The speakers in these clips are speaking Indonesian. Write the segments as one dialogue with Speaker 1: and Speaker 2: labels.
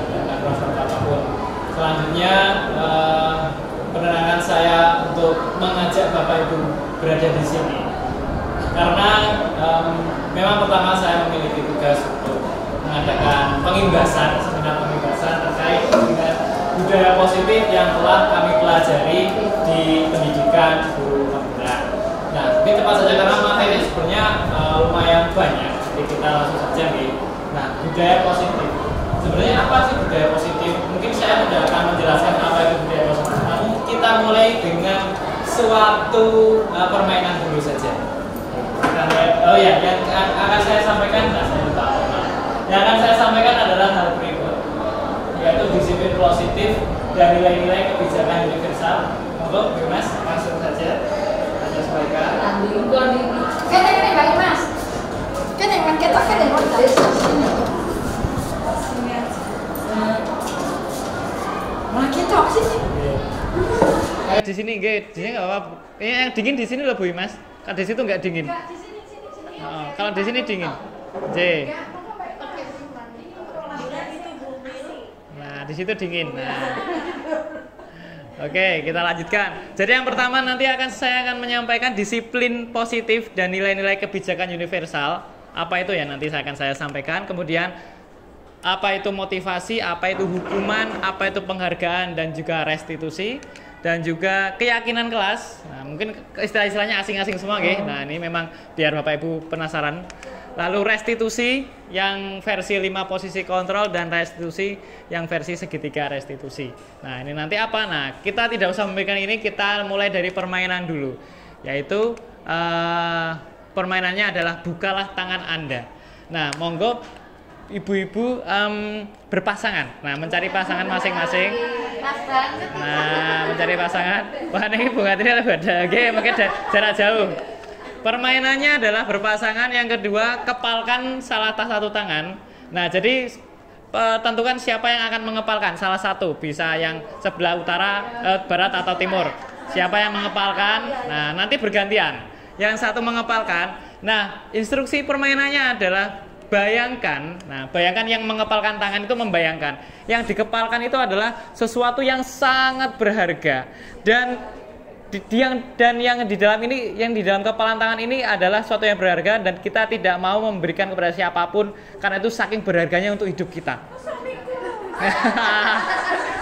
Speaker 1: nggak cross apapun. Selanjutnya penerangan saya untuk mengajak Bapak Ibu berada di sini karena memang pertama saya memiliki tugas untuk mengadakan pengimbasan, seminar pengimbasan terkait dengan budaya positif yang telah kami pelajari di pendidikan guru pembina. Nah, ini cepat saja karena materinya sebenarnya lumayan banyak, jadi kita langsung saja nih. Nah, budaya positif. Sebenarnya apa sih budaya positif? Mungkin saya tidak akan menjelaskan apa itu budaya positif. Namun kita mulai dengan suatu permainan dulu saja. Oh ya, yang akan saya sampaikan, saya lupa. Yang akan saya sampaikan adalah hal berikut, yaitu disiplin positif dan nilai-nilai kebijakan universal. Monggo, Mas, langsung saja saya sampaikan.
Speaker 2: Kene Mbak Mas. Kene kan kita kene mau dari sini. Malah kita sini.
Speaker 1: Di sini nggih, di sini enggak apa-apa. Yang dingin di sini loh Bu Mas. Kalau di situ enggak dingin.
Speaker 2: Enggak di sini.
Speaker 1: Oh, kalau di sini dingin. J. Nah, di situ dingin. Nah. Oke, kita lanjutkan. Jadi yang pertama nanti saya akan menyampaikan disiplin positif dan nilai-nilai kebijakan universal. Apa itu ya nanti saya sampaikan. Kemudian apa itu motivasi, apa itu hukuman, apa itu penghargaan dan juga restitusi dan juga keyakinan kelas. Nah, mungkin istilah-istilahnya asing-asing semua nggih. Nah, ini memang biar Bapak Ibu penasaran. Lalu restitusi yang versi 5 posisi kontrol dan restitusi yang versi segitiga restitusi. Nah, ini nanti apa? Nah, kita tidak usah memberikan ini, kita mulai dari permainan dulu. Yaitu permainannya adalah bukalah tangan Anda. Nah, monggo ibu-ibu berpasangan. Nah, mencari pasangan masing-masing. Nah, mencari pasangan. Wah, ini Bu Ngatini ada. Oke, mungkin jarak jauh. Permainannya adalah berpasangan. Yang kedua, kepalkan salah satu tangan. Nah, jadi tentukan siapa yang akan mengepalkan salah satu. Bisa yang sebelah utara, barat atau timur. Siapa yang mengepalkan? Nah, nanti bergantian. Yang satu mengepalkan. Nah, instruksi permainannya adalah bayangkan. Nah, bayangkan yang mengepalkan tangan itu membayangkan. Yang dikepalkan itu adalah sesuatu yang sangat berharga dan yang di dalam ini, yang di dalam kepalan tangan ini adalah sesuatu yang berharga dan kita tidak mau memberikan kepada siapapun karena itu saking berharganya untuk hidup kita.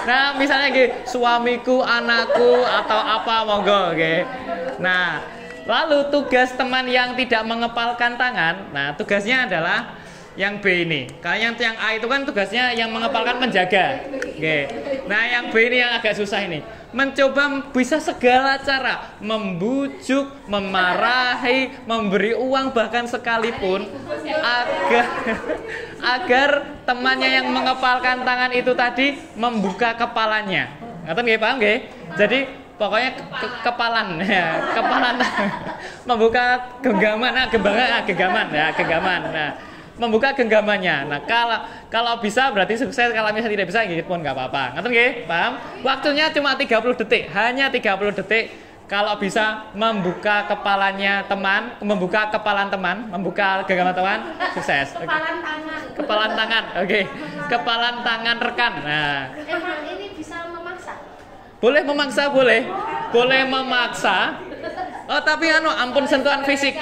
Speaker 1: Nah, misalnya gitu, suamiku, anakku atau apa, monggo, okay. Nah, lalu tugas teman yang tidak mengepalkan tangan, nah tugasnya adalah yang B ini. Kalau yang A itu kan tugasnya yang mengepalkan menjaga. Oke. Nah, yang B ini yang agak susah ini. Mencoba bisa segala cara membujuk, memarahi, memberi uang bahkan sekalipun agar temannya yang mengepalkan tangan itu tadi membuka kepalanya. Ngaten nggih, paham nggih? Jadi pokoknya kepalan ya, kepalan membuka genggaman, genggaman. Nah, membuka genggamannya. Nah, kalau bisa berarti sukses, kalau misalnya tidak bisa gitu pun nggak apa-apa. Ngerti nggih? Paham? Waktunya cuma 30 detik, hanya 30 detik. Kalau bisa membuka kepalanya teman, membuka kepalan teman, membuka genggaman teman, sukses.
Speaker 2: Kepalan tangan.
Speaker 1: Kepalan tangan. Oke. Kepalan tangan rekan. Nah,
Speaker 2: Emang ini bisa memaksa?
Speaker 1: boleh memaksa, boleh memaksa. Oh, tapi ampun sentuhan fisik.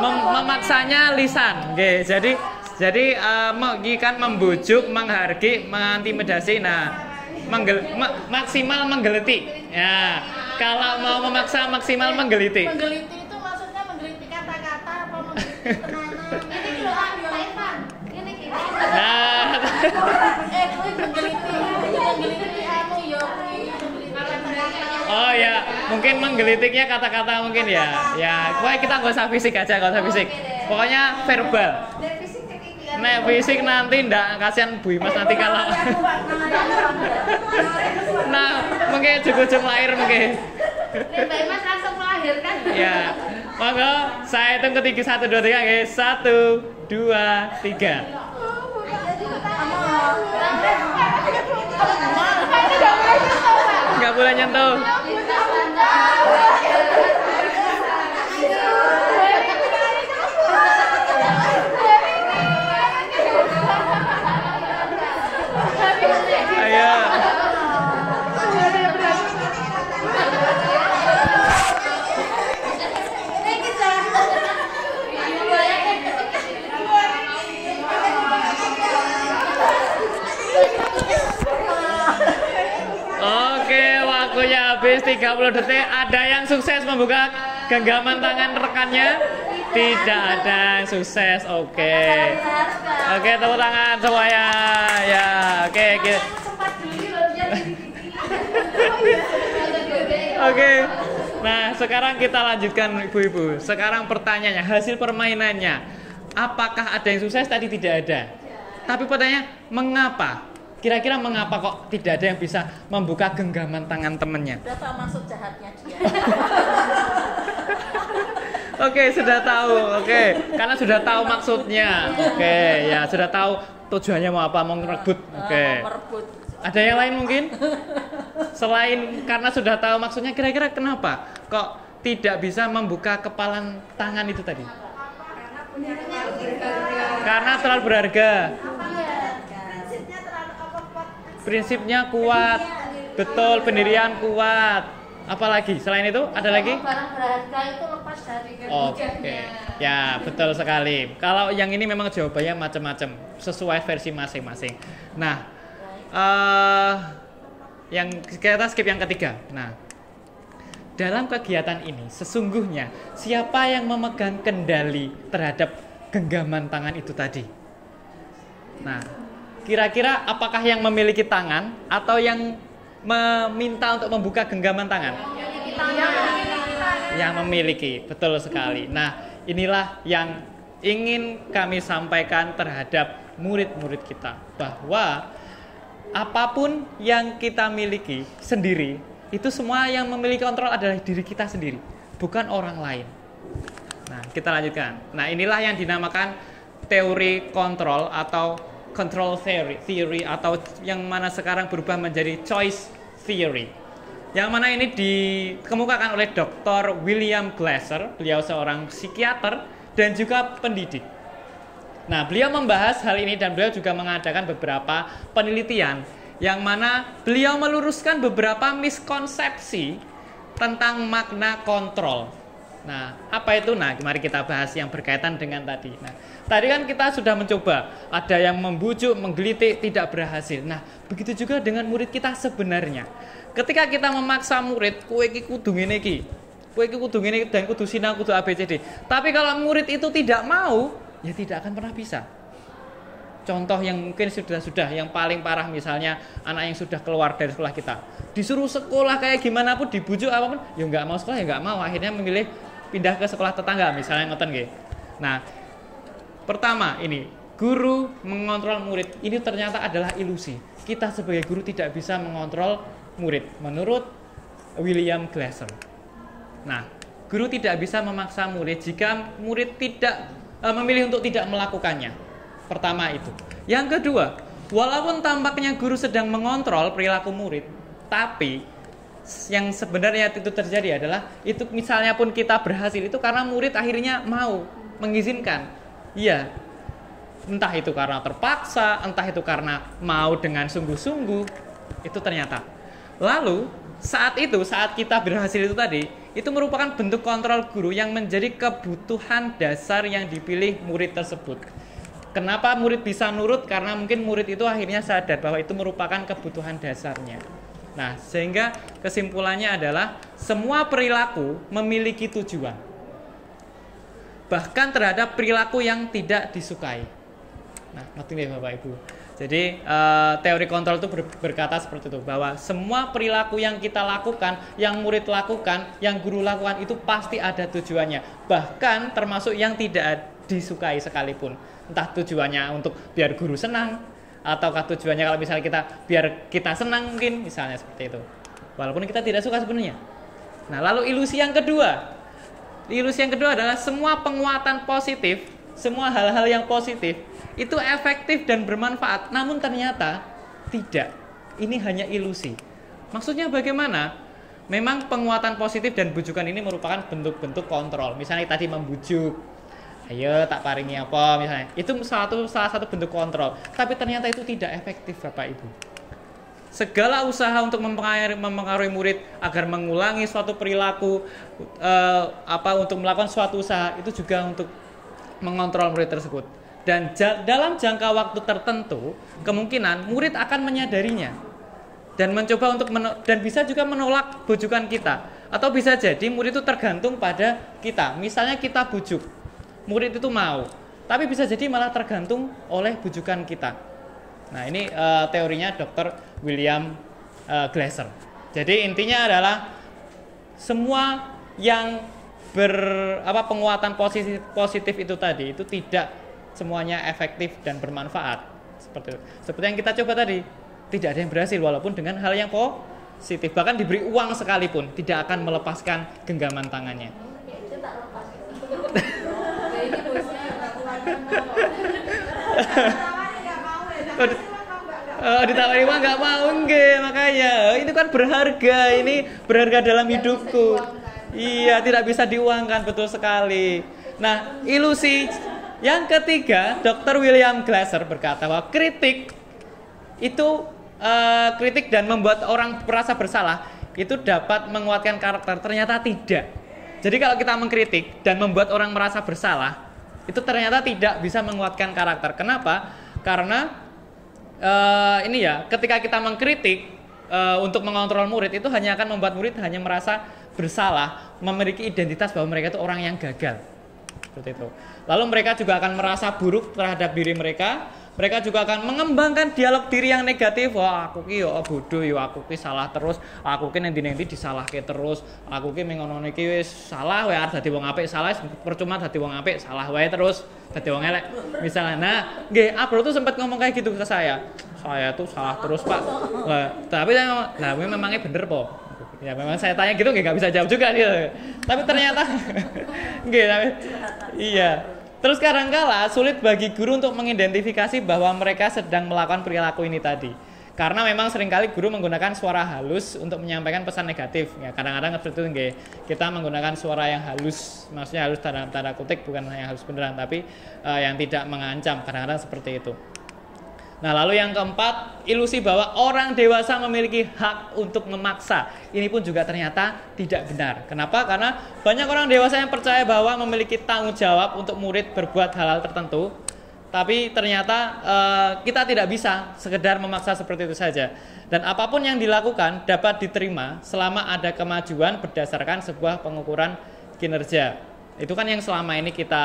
Speaker 1: Memaksanya lisan. Oke, jadi kan membujuk, menghargai, mengintimidasi. Nah, maksimal menggeliti. Ya, kalau mau memaksa maksimal menggeliti.
Speaker 2: Menggeliti itu maksudnya menggeliti kata-kata apa menggeliti tenanan? Ini loh, Pak Irfan. Ini kita.
Speaker 1: Nah,
Speaker 2: menggeliti anu yo.
Speaker 1: oh ya, mungkin menggelitiknya kata-kata mungkin ya. Ya, pokoknya kita nggak usah fisik aja, nggak usah fisik. Pokoknya verbal. Nek fisik nanti ndak, kasihan Bu Imas nanti kalau. Nah, mungkin ujung-ujung lahir mungkin.
Speaker 2: Mbak Imas langsung melahirkan.
Speaker 1: Ya, monggo saya hitung ketiga 1, 2, 3 guys. 1, 2, 3. Nggak boleh nyentuh.
Speaker 3: Habis 30 detik, ada yang sukses membuka genggaman tangan rekannya? Tidak ada yang sukses. Oke. Oke, tepuk tangan semuanya. Ya, oke.
Speaker 2: Sempat dulu loh dia di
Speaker 3: Oke. Nah, sekarang kita lanjutkan ibu-ibu. Sekarang pertanyaannya, hasil permainannya. Apakah ada yang sukses? Tadi tidak ada. Tapi pertanyaannya, mengapa? Kira-kira mengapa kok tidak ada yang bisa membuka genggaman tangan temannya?
Speaker 2: Udah tahu maksud jahatnya dia.
Speaker 3: Oke, sudah tahu. Oke, karena sudah tahu maksudnya. Oke, ya sudah tahu tujuannya mau apa, mau merebut. Oke.
Speaker 2: Merebut.
Speaker 3: Ada yang lain mungkin? Selain karena sudah tahu maksudnya, kira-kira kenapa kok tidak bisa membuka kepalan tangan itu tadi? Karena terlalu berharga. Prinsipnya kuat. Betul, pendirian kuat. Apalagi selain itu ada lagi?
Speaker 2: Barang berharga itu lepas dari
Speaker 3: Oke. Ya, betul sekali. Kalau yang ini memang jawabannya macam-macam, sesuai versi masing-masing. Nah, yang kita skip yang ketiga. Nah, dalam kegiatan ini sesungguhnya siapa yang memegang kendali terhadap genggaman tangan itu tadi? Nah, kira-kira apakah yang memiliki tangan atau yang meminta untuk membuka genggaman tangan? Yang memiliki, betul sekali. Nah, inilah yang ingin kami sampaikan terhadap murid-murid kita, bahwa apapun yang kita miliki sendiri, itu semua yang memiliki kontrol adalah diri kita sendiri, bukan orang lain. Nah, kita lanjutkan. Nah, inilah yang dinamakan teori kontrol atau control theory atau yang mana sekarang berubah menjadi choice theory. Yang mana ini dikemukakan oleh Dr. William Glasser, beliau seorang psikiater dan juga pendidik. Nah, beliau membahas hal ini dan beliau juga mengadakan beberapa penelitian yang mana beliau meluruskan beberapa miskonsepsi tentang makna kontrol. Nah, apa itu? Nah, mari kita bahas yang berkaitan dengan tadi. Nah, tadi kan kita sudah mencoba, ada yang membujuk, menggelitik, tidak berhasil. Nah, begitu juga dengan murid kita sebenarnya. Ketika kita memaksa murid, kowe iki kudu ngene iki, kowe iki kudu ngene dan kudu sinau, kudu ABCD. Tapi kalau murid itu tidak mau, ya tidak akan pernah bisa. Contoh yang mungkin sudah yang paling parah misalnya anak yang sudah keluar dari sekolah kita, disuruh sekolah kayak gimana pun, dibujuk apapun, ya nggak mau sekolah, ya nggak mau, akhirnya memilih pindah ke sekolah tetangga misalnya, ngoten nggih. Nah, pertama ini guru mengontrol murid ini ternyata adalah ilusi. Kita sebagai guru tidak bisa mengontrol murid menurut William Glasser. Nah, guru tidak bisa memaksa murid jika murid tidak memilih untuk tidak melakukannya. Pertama itu. Yang kedua, walaupun tampaknya guru sedang mengontrol perilaku murid, tapi yang sebenarnya itu terjadi adalah itu misalnya pun kita berhasil itu karena murid akhirnya mau mengizinkan. Iya. Entah itu karena terpaksa, entah itu karena mau dengan sungguh-sungguh. Itu ternyata. Lalu saat kita berhasil itu tadi, itu merupakan bentuk kontrol guru yang menjadi kebutuhan dasar yang dipilih murid tersebut. Kenapa murid bisa nurut? Karena mungkin murid itu akhirnya sadar bahwa itu merupakan kebutuhan dasarnya. Nah, sehingga kesimpulannya adalah semua perilaku memiliki tujuan. Bahkan terhadap perilaku yang tidak disukai. Nah, ngerti nih Bapak Ibu. Jadi teori kontrol itu berkata seperti itu, bahwa semua perilaku yang kita lakukan, yang murid lakukan, yang guru lakukan itu pasti ada tujuannya. Bahkan termasuk yang tidak disukai sekalipun. Entah tujuannya untuk biar guru senang, ataukah tujuannya kalau misalnya kita biar kita senang mungkin, misalnya seperti itu. Walaupun kita tidak suka sebenarnya. Nah, lalu ilusi yang kedua. Ilusi yang kedua adalah semua penguatan positif, semua hal-hal yang positif itu efektif dan bermanfaat, namun ternyata tidak. Ini hanya ilusi. Maksudnya bagaimana? Memang penguatan positif dan bujukan ini merupakan bentuk-bentuk kontrol. Misalnya tadi membujuk, ayo tak paringi apa misalnya. Itu salah satu bentuk kontrol. Tapi ternyata itu tidak efektif Bapak Ibu. Segala usaha untuk mempengaruhi murid agar mengulangi suatu perilaku, untuk melakukan suatu usaha itu juga untuk mengontrol murid tersebut. Dan dalam jangka waktu tertentu, kemungkinan murid akan menyadarinya. dan mencoba untuk dan bisa juga menolak bujukan kita. Atau bisa jadi murid itu tergantung pada kita. Misalnya kita bujuk, murid itu mau, tapi bisa jadi malah tergantung oleh bujukan kita. Nah, ini teorinya Dr. William Glasser. Jadi intinya adalah semua yang penguatan positif itu tadi itu tidak semuanya efektif dan bermanfaat. Seperti yang kita coba tadi, tidak ada yang berhasil walaupun dengan hal yang positif. Bahkan diberi uang sekalipun tidak akan melepaskan genggaman tangannya. Ditawari uang nggak mau, enggak, makanya itu kan berharga, ini berharga dalam hidupku. Iya, tidak bisa diuangkan, betul sekali. Nah, ilusi yang ketiga, Dr. William Glasser berkata bahwa kritik dan membuat orang merasa bersalah itu dapat menguatkan karakter. Ternyata tidak. Jadi kalau kita mengkritik dan membuat orang merasa bersalah, itu ternyata tidak bisa menguatkan karakter. Kenapa? Karena ketika kita mengkritik untuk mengontrol murid, itu hanya akan membuat murid hanya merasa bersalah, memiliki identitas bahwa mereka itu orang yang gagal. Seperti itu. Lalu mereka juga akan merasa buruk terhadap diri mereka. Mereka juga akan mengembangkan dialog diri yang negatif. Wah, aku ki yo bodoh yo, aku ki salah terus, aku ki nanti disalahke terus, aku ki mengono iki wis salah wae, arep dadi wong apik salah, percuma dadi wong apik, salah wae terus dadi wong elek. Misalnya, nah, nggih, Abro tuh sempat ngomong kayak gitu ke saya. Saya tuh salah terus, Pak. Wah, tapi saya memangnya bener po. Ya memang saya tanya gitu nggak bisa jawab juga dia. Tapi ternyata iya. Terus kadangkala sulit bagi guru untuk mengidentifikasi bahwa mereka sedang melakukan perilaku ini tadi. Karena memang seringkali guru menggunakan suara halus untuk menyampaikan pesan negatif. Ya, kadang-kadang seperti itu kita menggunakan suara yang halus, maksudnya halus dalam tanda kutip, bukan yang halus beneran, tapi yang tidak mengancam. Kadang-kadang seperti itu. Nah, lalu yang keempat, ilusi bahwa orang dewasa memiliki hak untuk memaksa. Ini pun juga ternyata tidak benar. Kenapa? Karena banyak orang dewasa yang percaya bahwa memiliki tanggung jawab untuk murid berbuat hal-hal tertentu. Tapi ternyata kita tidak bisa sekedar memaksa seperti itu saja. Dan apapun yang dilakukan dapat diterima selama ada kemajuan berdasarkan sebuah pengukuran kinerja. Itu kan yang selama ini kita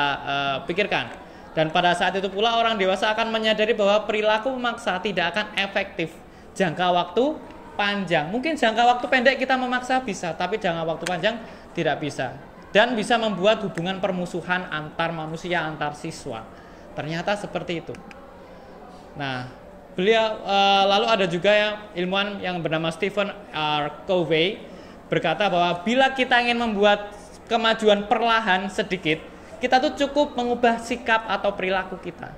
Speaker 3: pikirkan. Dan pada saat itu pula orang dewasa akan menyadari bahwa perilaku memaksa tidak akan efektif jangka waktu panjang. Mungkin jangka waktu pendek kita memaksa bisa, tapi jangka waktu panjang tidak bisa. Dan bisa membuat hubungan permusuhan antar manusia, antar siswa. Ternyata seperti itu. Nah, beliau lalu ada juga ilmuwan yang bernama Stephen R. Covey berkata bahwa bila kita ingin membuat kemajuan perlahan sedikit, kita tuh cukup mengubah sikap atau perilaku kita.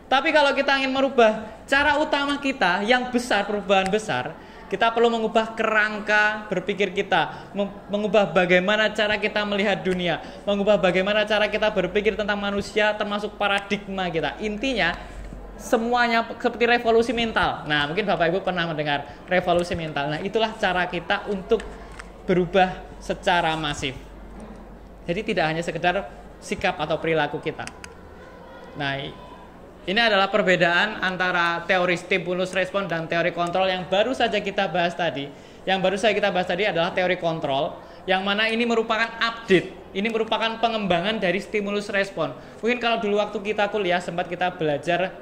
Speaker 3: Tapi kalau kita ingin merubah cara utama kita yang besar, perubahan besar, kita perlu mengubah kerangka berpikir kita, mengubah bagaimana cara kita melihat dunia, mengubah bagaimana cara kita berpikir tentang manusia, termasuk paradigma kita. Intinya semuanya seperti revolusi mental. Nah, mungkin Bapak Ibu pernah mendengar revolusi mental. Nah, itulah cara kita untuk berubah secara masif. Jadi tidak hanya sekedar sikap atau perilaku kita. Nah, ini adalah perbedaan antara teori stimulus respon dan teori kontrol yang baru saja kita bahas tadi. Yang baru saja kita bahas tadi adalah teori kontrol, yang mana ini merupakan update. Ini merupakan pengembangan dari stimulus respon. Mungkin kalau dulu waktu kita kuliah sempat kita belajar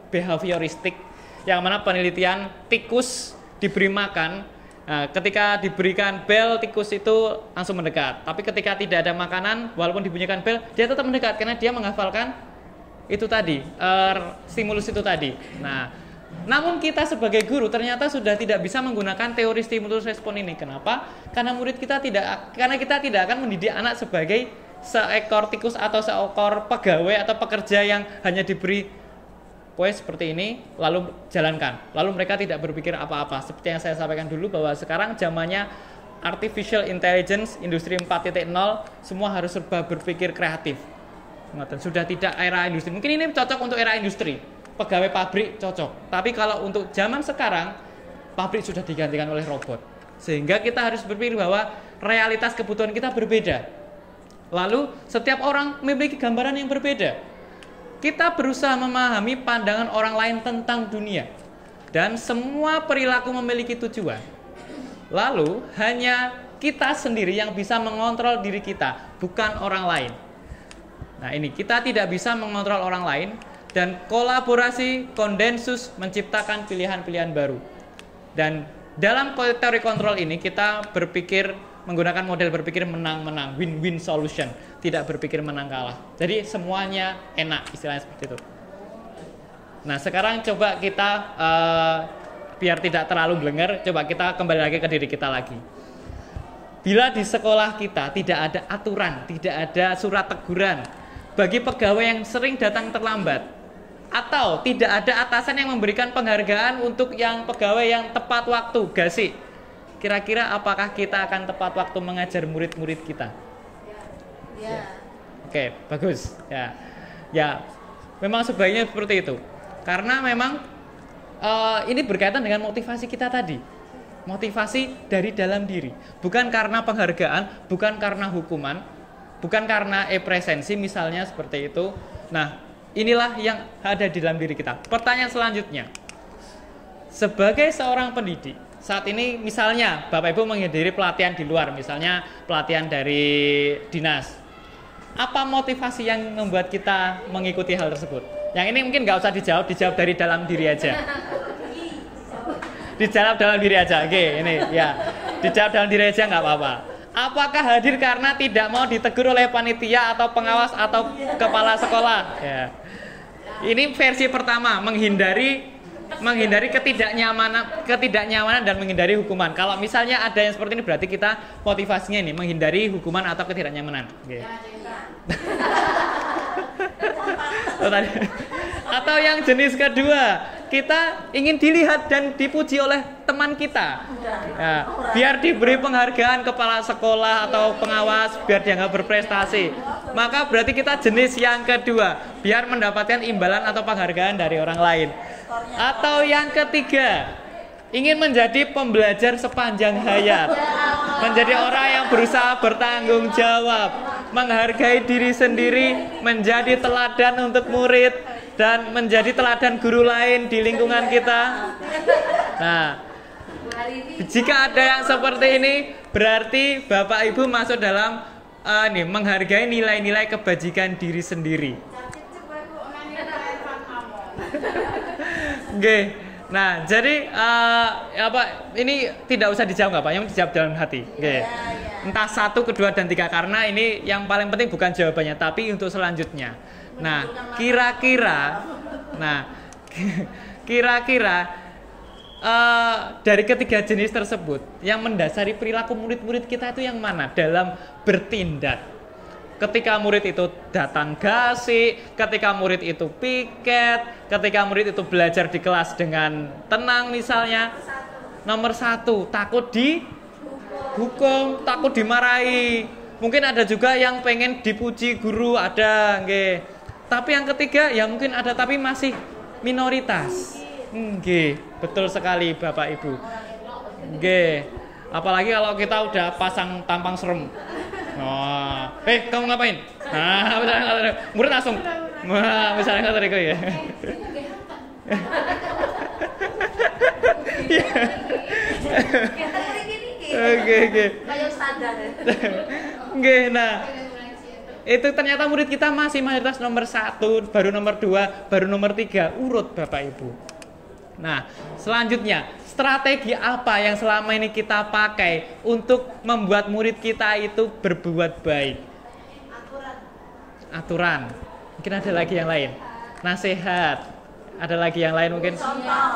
Speaker 3: behavioristik, yang mana penelitian tikus diberi makan. Nah, ketika diberikan bel, tikus itu langsung mendekat. Tapi ketika tidak ada makanan, walaupun dibunyikan bel, dia tetap mendekat karena dia menghafalkan itu tadi, stimulus itu tadi. Nah, namun kita sebagai guru ternyata sudah tidak bisa menggunakan teori stimulus respon ini. Kenapa? Karena kita tidak akan mendidik anak sebagai seekor tikus atau seekor pegawai atau pekerja yang hanya diberi seperti ini, lalu jalankan. Lalu mereka tidak berpikir apa-apa. Seperti yang saya sampaikan dulu bahwa sekarang zamannya artificial intelligence, industri 4.0, semua harus serba berpikir kreatif. Sudah tidak era industri. Mungkin ini cocok untuk era industri. Pegawai pabrik cocok. Tapi kalau untuk zaman sekarang, pabrik sudah digantikan oleh robot. Sehingga kita harus berpikir bahwa realitas kebutuhan kita berbeda. Lalu setiap orang memiliki gambaran yang berbeda. Kita berusaha memahami pandangan orang lain tentang dunia. dan semua perilaku memiliki tujuan. Lalu hanya kita sendiri yang bisa mengontrol diri kita, bukan orang lain. Nah ini, kita tidak bisa mengontrol orang lain, dan kolaborasi konsensus menciptakan pilihan-pilihan baru. Dan dalam teori kontrol ini kita berpikir menggunakan model berpikir menang-menang, win-win solution, tidak berpikir menang kalah. Jadi semuanya enak, istilahnya seperti itu. Nah sekarang coba kita biar tidak terlalu blenger, coba kita kembali lagi ke diri kita lagi. Bila di sekolah kita tidak ada aturan, tidak ada surat teguran bagi pegawai yang sering datang terlambat, atau tidak ada atasan yang memberikan penghargaan untuk yang pegawai yang tepat waktu, gasi, kira-kira apakah kita akan tepat waktu mengajar murid-murid kita?
Speaker 2: Ya.
Speaker 3: Oke, bagus. Ya, memang sebaiknya seperti itu. Karena memang ini berkaitan dengan motivasi kita tadi. Motivasi dari dalam diri. Bukan karena penghargaan, bukan karena hukuman, bukan karena presensi misalnya seperti itu. Nah, inilah yang ada di dalam diri kita. Pertanyaan selanjutnya. Sebagai seorang pendidik, saat ini misalnya Bapak Ibu menghadiri pelatihan di luar, misalnya pelatihan dari dinas. Apa motivasi yang membuat kita mengikuti hal tersebut? Yang ini mungkin nggak usah dijawab dari dalam diri aja. Dijawab dalam diri aja, oke, ini ya. Dijawab dalam diri aja nggak apa-apa. Apakah hadir karena tidak mau ditegur oleh panitia atau pengawas atau kepala sekolah? Ya. Ini versi pertama, menghindari ketidaknyamanan dan menghindari hukuman. Kalau misalnya ada yang seperti ini berarti kita motivasinya ini menghindari hukuman atau ketidaknyamanan. Okay. Atau yang jenis kedua, kita ingin dilihat dan dipuji oleh teman kita. Ya, biar diberi penghargaan kepala sekolah atau pengawas, biar dianggap berprestasi. Maka berarti kita jenis yang kedua, biar mendapatkan imbalan atau penghargaan dari orang lain. Atau yang ketiga, ingin menjadi pembelajar sepanjang hayat, menjadi orang yang berusaha bertanggung jawab, menghargai diri sendiri, menjadi teladan untuk murid, dan menjadi teladan guru lain di lingkungan kita. Nah, jika ada yang seperti ini, berarti Bapak Ibu masuk dalam menghargai nilai-nilai kebajikan diri sendiri. Oke. Nah, jadi ini tidak usah dijawab nggak Pak, yang dijawab dalam hati. Oke. Entah 1, 2, dan 3, karena ini yang paling penting bukan jawabannya, tapi untuk selanjutnya. Nah, kira-kira dari ketiga jenis tersebut yang mendasari perilaku murid-murid kita itu yang mana dalam bertindak? Ketika murid itu datang gasi, ketika murid itu piket, ketika murid itu belajar di kelas dengan tenang misalnya. Nomor 1, takut dihukum, takut dimarahi. Mungkin ada juga yang pengen dipuji guru, ada, nggih. Tapi yang ketiga ya mungkin ada tapi masih minoritas. Nggih, betul sekali Bapak Ibu. Nggih. Apalagi kalau kita udah pasang tampang serem. Oh, kamu ngapain? Nah, misalnya murid langsung. Wah, misalnya kata Riko ya. Oke.
Speaker 2: Kayak standar.
Speaker 3: Oke, nah. Itu ternyata murid kita masih mayoritas nomor 1, baru nomor 2, baru nomor 3, urut Bapak Ibu. Nah, selanjutnya, strategi apa yang selama ini kita pakai untuk membuat murid kita itu berbuat baik? Aturan. Mungkin ada lagi yang lain. Nasihat. Ada lagi yang lain mungkin?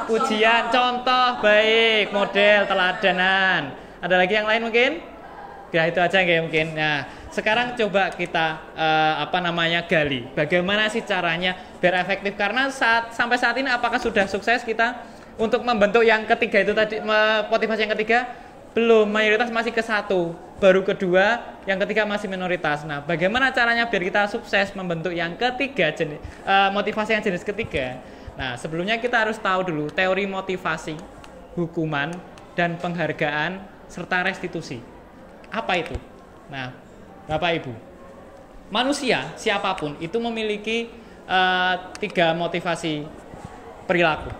Speaker 3: Pujian, contoh baik, model, teladanan. Ada lagi yang lain mungkin? Ya itu aja nggak mungkin. Nah, sekarang coba kita gali. Bagaimana sih caranya biar efektif? Karena sampai saat ini apakah sudah sukses kita untuk membentuk yang ketiga itu tadi, motivasi yang ketiga? Belum, mayoritas masih ke 1, baru kedua, yang ketiga masih minoritas. Nah, bagaimana caranya biar kita sukses membentuk yang ketiga, motivasi yang jenis ketiga? Nah, sebelumnya kita harus tahu dulu teori motivasi, hukuman, dan penghargaan, serta restitusi. Apa itu? Nah, Bapak Ibu, manusia siapapun itu memiliki 3 motivasi perilaku.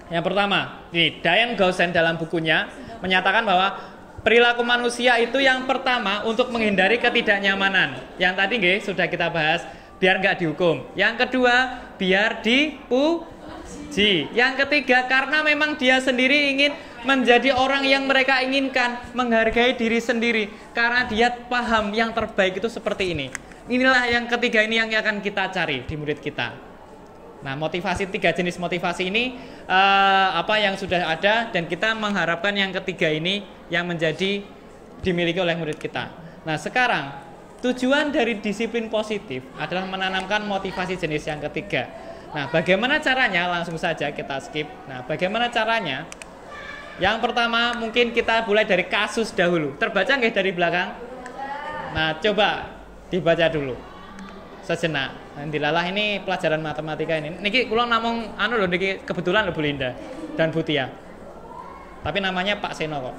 Speaker 3: Yang pertama, nih Diane Gaussen dalam bukunya menyatakan bahwa perilaku manusia itu yang pertama untuk menghindari ketidaknyamanan. Yang tadi sudah kita bahas, biar nggak dihukum. Yang kedua, biar dipuji. Yang ketiga, karena memang dia sendiri ingin menjadi orang yang mereka inginkan, menghargai diri sendiri, karena dia paham yang terbaik itu seperti ini. Inilah yang ketiga ini yang akan kita cari di murid kita. Nah, motivasi, 3 jenis motivasi ini apa yang sudah ada, dan kita mengharapkan yang ketiga ini yang menjadi dimiliki oleh murid kita. Nah, sekarang tujuan dari disiplin positif adalah menanamkan motivasi jenis yang ketiga. Nah, bagaimana caranya? Langsung saja kita skip. Nah, bagaimana caranya? Yang pertama mungkin kita mulai dari kasus dahulu. Terbaca nggak dari belakang? Nah, coba dibaca dulu sejenak. Dilalah ini pelajaran matematika ini. Niki kula namung niki kebetulan Bu Linda dan Bu Tia. Tapi namanya Pak Seno kok.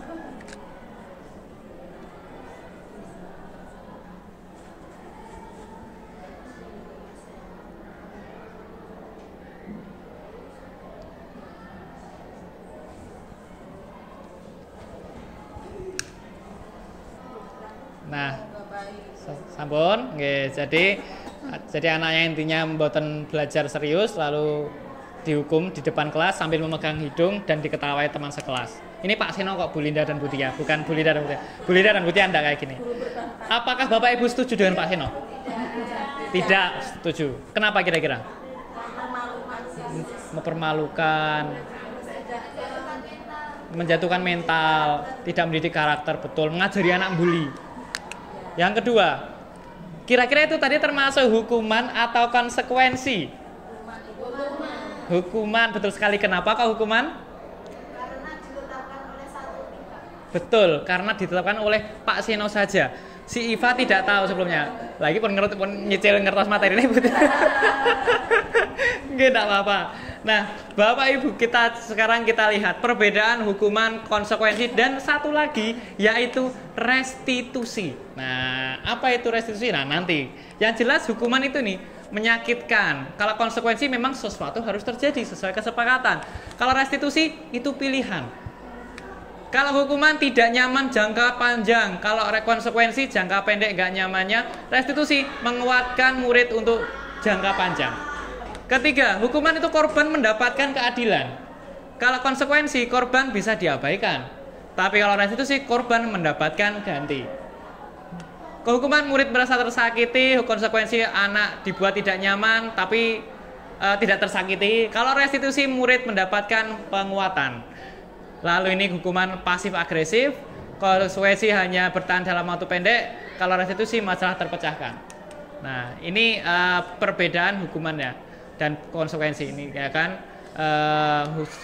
Speaker 3: Nah, sampun nggih. Jadi anaknya intinya mboten belajar serius lalu dihukum di depan kelas sambil memegang hidung dan diketawai teman sekelas. Ini Pak Seno kok, Bu Linda dan Bu Tia, bukan Bu Linda dan Bu Tia. Bu Linda dan Bu Tia enggak kayak gini. Apakah Bapak Ibu setuju dengan Pak Seno? Tidak setuju. Kenapa kira-kira? Mempermalukan, menjatuhkan mental, tidak mendidik karakter, betul, mengajari anak bully. Yang kedua, kira-kira itu tadi termasuk hukuman atau konsekuensi? Hukuman, betul sekali. Kenapa kok hukuman?
Speaker 2: Karena ditetapkan oleh satu pihak.
Speaker 3: Betul, karena ditetapkan oleh Pak Seno saja. Si Iva tidak tahu sebelumnya. Lagi pun nyicil ngertos materi ini. Nggak apa-apa. Nah, Bapak Ibu, sekarang kita lihat perbedaan hukuman, konsekuensi, dan satu lagi yaitu restitusi. Nah, apa itu restitusi? Nah, nanti. Yang jelas hukuman itu nih menyakitkan. Kalau konsekuensi memang sesuatu harus terjadi sesuai kesepakatan. Kalau restitusi itu pilihan. Kalau hukuman tidak nyaman jangka panjang, kalau konsekuensi jangka pendek nggak nyamannya, restitusi menguatkan murid untuk jangka panjang. Ketiga, hukuman itu korban mendapatkan keadilan. Kalau konsekuensi, korban bisa diabaikan. Tapi kalau restitusi, korban mendapatkan ganti. Kehukuman murid merasa tersakiti, konsekuensi anak dibuat tidak nyaman, tapi tidak tersakiti. Kalau restitusi, murid mendapatkan penguatan. Lalu ini hukuman pasif agresif, konsekuensi hanya bertahan dalam waktu pendek, kalau restitusi masalah terpecahkan. Nah, ini perbedaan hukumannya dan konsekuensi ini, ya kan?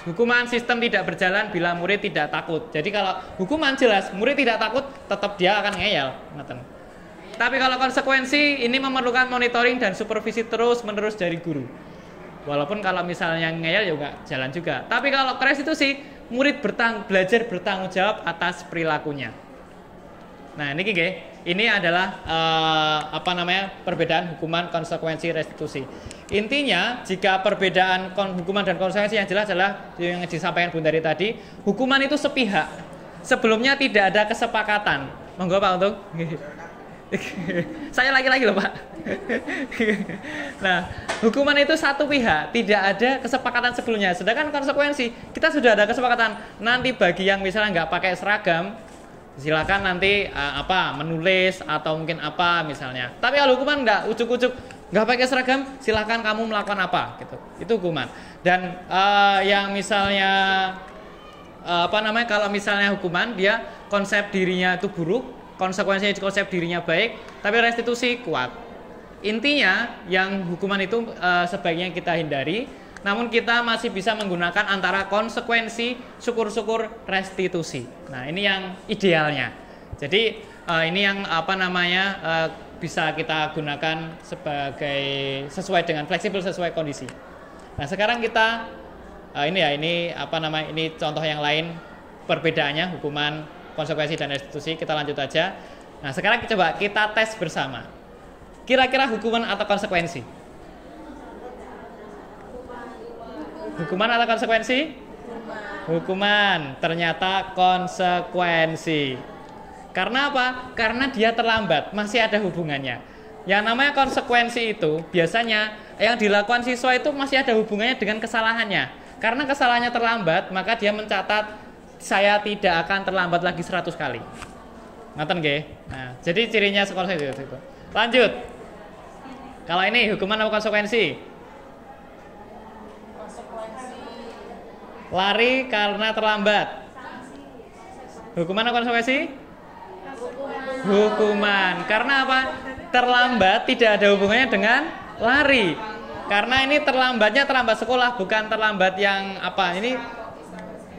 Speaker 3: Hukuman sistem tidak berjalan bila murid tidak takut. Jadi kalau hukuman jelas murid tidak takut, tetap dia akan ngeyel. Tapi kalau konsekuensi ini memerlukan monitoring dan supervisi terus-menerus dari guru. Walaupun kalau misalnya ngeyel ya nggak jalan juga. Tapi kalau restitusi, murid belajar bertanggung jawab atas perilakunya. Nah, ini adalah perbedaan hukuman, konsekuensi, restitusi. Intinya, jika perbedaan hukuman dan konsekuensi yang jelas adalah yang disampaikan Bunda dari tadi, hukuman itu sepihak. Sebelumnya tidak ada kesepakatan. Monggo Pak Untung. Saya lagi-lagi loh Pak. Nah, hukuman itu satu pihak, tidak ada kesepakatan sebelumnya. Sedangkan konsekuensi, kita sudah ada kesepakatan. Nanti bagi yang misalnya nggak pakai seragam, silakan nanti menulis atau mungkin apa misalnya. Tapi kalau hukuman nggak, ujuk-ujuk nggak pakai seragam, silakan kamu melakukan apa gitu. Itu hukuman. Dan yang misalnya kalau misalnya hukuman dia konsep dirinya itu buruk, konsekuensinya konsep dirinya baik, tapi restitusi kuat. Intinya yang hukuman itu sebaiknya kita hindari, namun kita masih bisa menggunakan antara konsekuensi, syukur-syukur, restitusi. Nah, ini yang idealnya. Jadi ini yang bisa kita gunakan sesuai dengan fleksibel sesuai kondisi. Nah, sekarang kita ini contoh yang lain perbedaannya hukuman, konsekuensi dan restitusi. Kita lanjut aja. Nah, sekarang coba kita tes bersama. Kira-kira hukuman atau konsekuensi? Hukuman atau konsekuensi? Hukuman, ternyata konsekuensi. Karena apa? Karena dia terlambat, masih ada hubungannya. Yang namanya konsekuensi itu biasanya yang dilakukan siswa itu masih ada hubungannya dengan kesalahannya. Karena kesalahannya terlambat, maka dia mencatat saya tidak akan terlambat lagi 100 kali. Ngoten nggih? Nah, jadi cirinya sekolah itu. Lanjut. Kalau ini hukuman atau konsekuensi? Lari karena terlambat. Hukuman atau konsekuensi? Hukuman. Karena apa? Terlambat tidak ada hubungannya dengan lari. Karena ini terlambatnya terlambat sekolah, bukan terlambat yang apa? Ini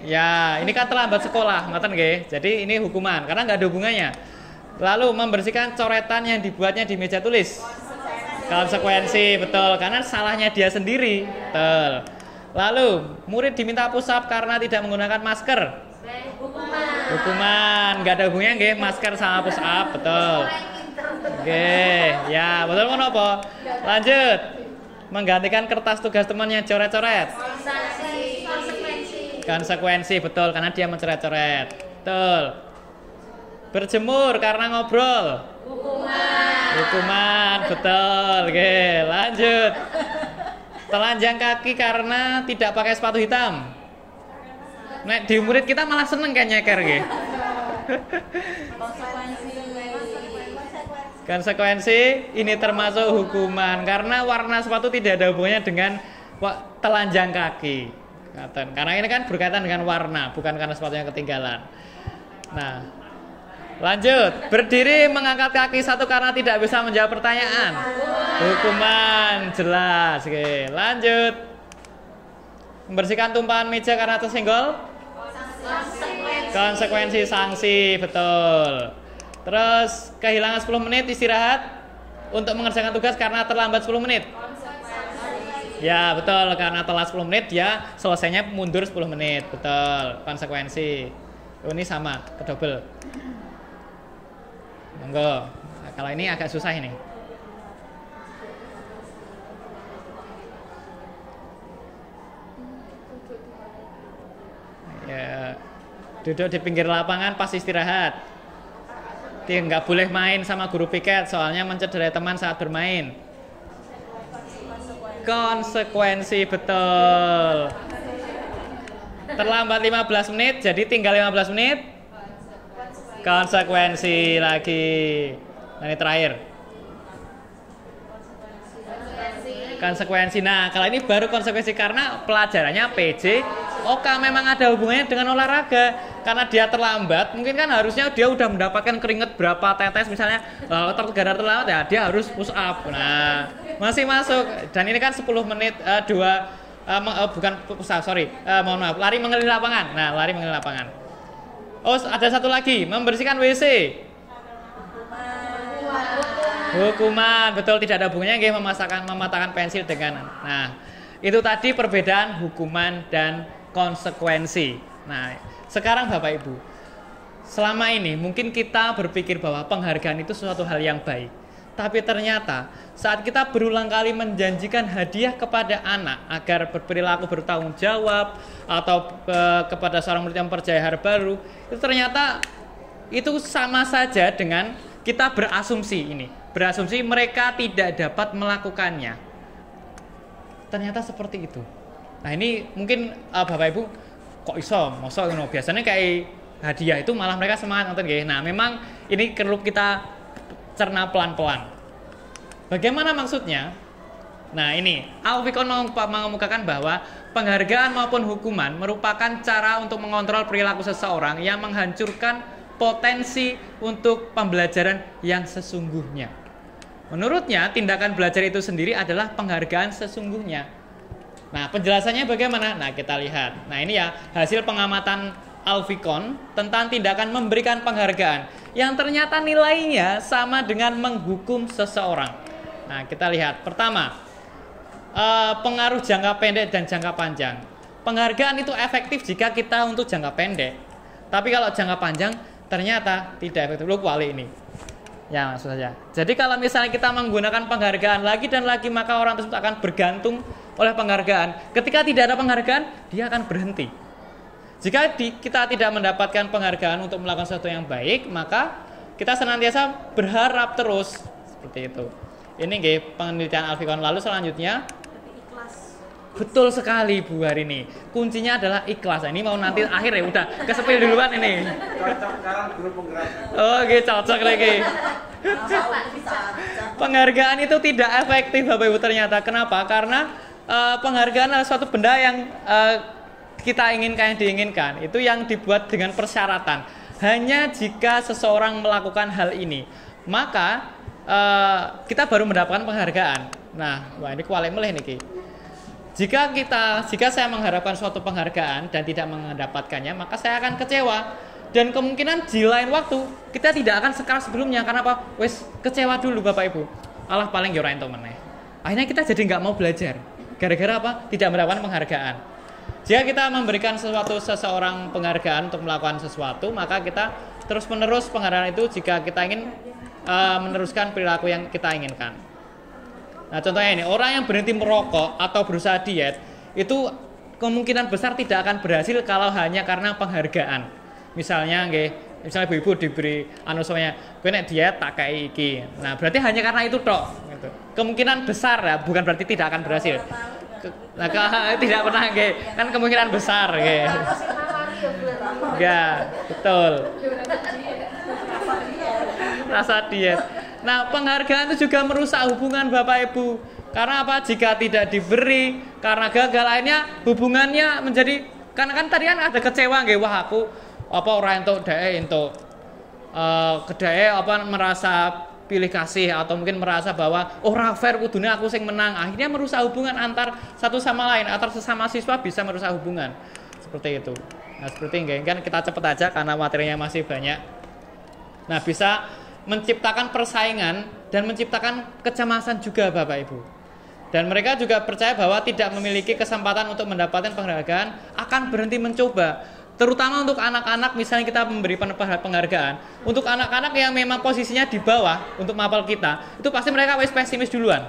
Speaker 3: ya, ini kan terlambat sekolah, ngoten nggih. Jadi ini hukuman karena nggak ada hubungannya. Lalu membersihkan coretan yang dibuatnya di meja tulis. Konsekuensi, betul, karena salahnya dia sendiri. Betul. Lalu murid diminta push up karena tidak menggunakan masker. Hukuman, nggak ada hubungannya nggih, masker sama push up, betul. Oke, ya betul kenapa? Lanjut. Menggantikan kertas tugas teman yang coret-coret. Konsekuensi, betul, karena dia mencoret-coret. Betul. Berjemur karena ngobrol. Hukuman, betul. Oke, lanjut. Telanjang kaki karena tidak pakai sepatu hitam. Nek di murid kita malah seneng kan nyeker nggih. Konsekuensi ini termasuk hukuman karena warna sepatu tidak ada hubungannya dengan telanjang kaki. Karena ini kan berkaitan dengan warna, bukan karena sepatunya ketinggalan. Nah, lanjut. Berdiri mengangkat kaki satu karena tidak bisa menjawab pertanyaan. Hukuman, jelas. Oke, lanjut. Membersihkan tumpahan meja karena tersenggol. Konsekuensi sanksi, betul. Terus kehilangan 10 menit istirahat untuk mengerjakan tugas karena terlambat 10 menit. Ya, betul, karena telat 10 menit dia selesainya mundur 10 menit. Betul, konsekuensi. Ini sama, kedobel. Monggo. Nah, kalau ini agak susah ini. Ya, duduk di pinggir lapangan pas istirahat. Dia nggak boleh main sama guru piket soalnya mencederai teman saat bermain. Konsekuensi, betul. Terlambat 15 menit jadi tinggal 15 menit. Konsekuensi lagi. Nah, ini terakhir. Konsekuensi. Nah, kalau ini baru konsekuensi karena pelajarannya PJ. Oka memang ada hubungannya dengan olahraga. Karena dia terlambat, mungkin kan harusnya dia udah mendapatkan keringat berapa tetes misalnya. Terlambat ya, dia harus push up. Nah, masih masuk. Dan ini kan 10 menit bukan push up, mohon maaf, lari mengelilingi lapangan. Nah, lari mengelilingi lapangan. Oh, ada satu lagi, membersihkan WC. Hukuman, betul, tidak ada hubungannya nggih mematahkan pensil dengan. Nah, itu tadi perbedaan hukuman dan konsekuensi. Nah, sekarang Bapak Ibu, selama ini mungkin kita berpikir bahwa penghargaan itu sesuatu hal yang baik. Tapi ternyata saat kita berulang kali menjanjikan hadiah kepada anak agar berperilaku bertanggung jawab atau kepada seorang murid yang percaya hal baru, itu ternyata itu sama saja dengan kita berasumsi mereka tidak dapat melakukannya. Ternyata seperti itu. Nah, ini mungkin Bapak Ibu kok iso mosok ngono. Biasanya kayak hadiah itu malah mereka semangat nonton nggih. Nah, memang ini perlu kita cerna pelan-pelan. Bagaimana maksudnya? Nah, ini Alfikon mengemukakan bahwa penghargaan maupun hukuman merupakan cara untuk mengontrol perilaku seseorang yang menghancurkan potensi untuk pembelajaran yang sesungguhnya. Menurutnya, tindakan belajar itu sendiri adalah penghargaan sesungguhnya. Nah, penjelasannya bagaimana? Nah, kita lihat. Nah, ini ya hasil pengamatan Alfikon tentang tindakan memberikan penghargaan yang ternyata nilainya sama dengan menghukum seseorang. Nah, kita lihat. Pertama, pengaruh jangka pendek dan jangka panjang. Penghargaan itu efektif jika kita untuk jangka pendek. Tapi kalau jangka panjang ternyata tidak efektif. Lu kuali ini. Ya, maksud saja. Jadi kalau misalnya kita menggunakan penghargaan lagi dan lagi, maka orang tersebut akan bergantung oleh penghargaan. Ketika tidak ada penghargaan, dia akan berhenti. Jika kita tidak mendapatkan penghargaan untuk melakukan sesuatu yang baik, maka kita senantiasa berharap terus seperti itu. Ini nggih penelitian Alfikon. Lalu selanjutnya betul sekali Bu hari ini. Kuncinya adalah ikhlas. Ini mau nanti akhir ya udah kesepil duluan ini.
Speaker 4: Cocok sekarang guru penggerak.
Speaker 3: Oh, gitu cocok lagi. Penghargaan itu tidak efektif Bapak Ibu ternyata. Kenapa? Karena penghargaan adalah suatu benda yang kita inginkan, yang diinginkan. Itu yang dibuat dengan persyaratan. Hanya jika seseorang melakukan hal ini, maka kita baru mendapatkan penghargaan. Nah, wah ini kuali meleh nih. Jika saya mengharapkan suatu penghargaan dan tidak mendapatkannya, maka saya akan kecewa. Dan kemungkinan di lain waktu kita tidak akan sekeras sebelumnya. Karena apa? Wes kecewa dulu Bapak Ibu. Allah paling yo ora entuk meneh. Akhirnya kita jadi nggak mau belajar. Gara-gara apa? Tidak mendapatkan penghargaan. Jika kita memberikan seseorang penghargaan untuk melakukan sesuatu, maka kita terus-menerus penghargaan itu jika kita ingin meneruskan perilaku yang kita inginkan. Nah, contohnya ini, orang yang berhenti merokok atau berusaha diet itu kemungkinan besar tidak akan berhasil kalau hanya karena penghargaan. Misalnya ibu-ibu diberi semuanya, gue nek diet tak kayak iki. Nah, berarti hanya karena itu tok gitu. Kemungkinan besar ya, bukan berarti tidak akan berhasil. Nah, tidak pernah kan kemungkinan besar ya, betul. Rasa diet. Nah, penghargaan itu juga merusak hubungan Bapak Ibu. Karena apa? Jika tidak diberi, karena gagal, akhirnya hubungannya menjadi kan tadi kan ada kecewa nggih, wah aku apa ora entuk dae entuk kedae apa merasa pilih kasih atau mungkin merasa bahwa ora fair kudune aku sing menang. Akhirnya merusak hubungan antar satu sama lain, antar sesama siswa bisa merusak hubungan. Seperti itu. Nah, seperti ini kan kita cepet aja karena materinya masih banyak. Nah, bisa menciptakan persaingan dan menciptakan kecemasan juga Bapak Ibu. Dan mereka juga percaya bahwa tidak memiliki kesempatan untuk mendapatkan penghargaan akan berhenti mencoba. Terutama untuk anak-anak, misalnya kita memberi penghargaan untuk anak-anak yang memang posisinya di bawah untuk mapel kita, itu pasti mereka wis pesimis duluan.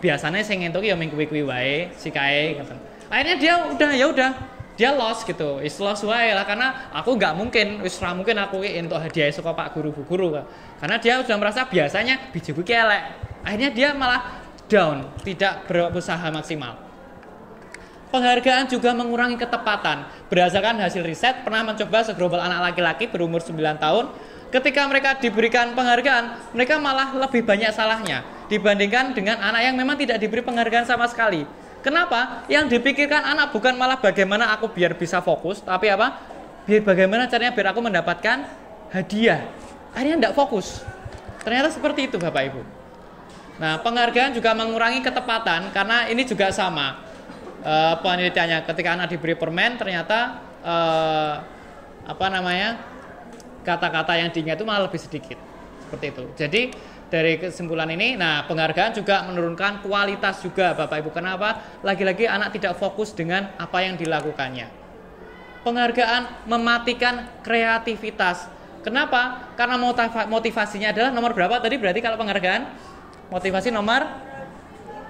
Speaker 3: Biasanya saya ngentuk ya minggu-minggu wae sikae gitu. Akhirnya dia dia lost gitu, is lost wae lah karena aku nggak mungkin, wis ora mungkin aku entuk hadiah saka Pak Guru Bu Guru karena dia sudah merasa biasanya bijiku elek. Akhirnya dia malah down, tidak berusaha maksimal. Penghargaan juga mengurangi ketepatan. Berdasarkan hasil riset, pernah mencoba segerombol anak laki-laki berumur 9 tahun. Ketika mereka diberikan penghargaan, mereka malah lebih banyak salahnya dibandingkan dengan anak yang memang tidak diberi penghargaan sama sekali. Kenapa? Yang dipikirkan anak bukan malah bagaimana aku biar bisa fokus, tapi apa? Bagaimana caranya biar aku mendapatkan hadiah. Akhirnya tidak fokus. Ternyata seperti itu Bapak Ibu. Nah, penghargaan juga mengurangi ketepatan karena ini juga sama. Penelitiannya ketika anak diberi permen ternyata kata-kata yang diingat itu malah lebih sedikit seperti itu. Jadi dari kesimpulan ini, nah penghargaan juga menurunkan kualitas juga Bapak Ibu. Kenapa? Lagi-lagi anak tidak fokus dengan apa yang dilakukannya. Penghargaan mematikan kreativitas. Kenapa? Karena motivasinya adalah nomor berapa tadi? Berarti kalau penghargaan motivasi nomor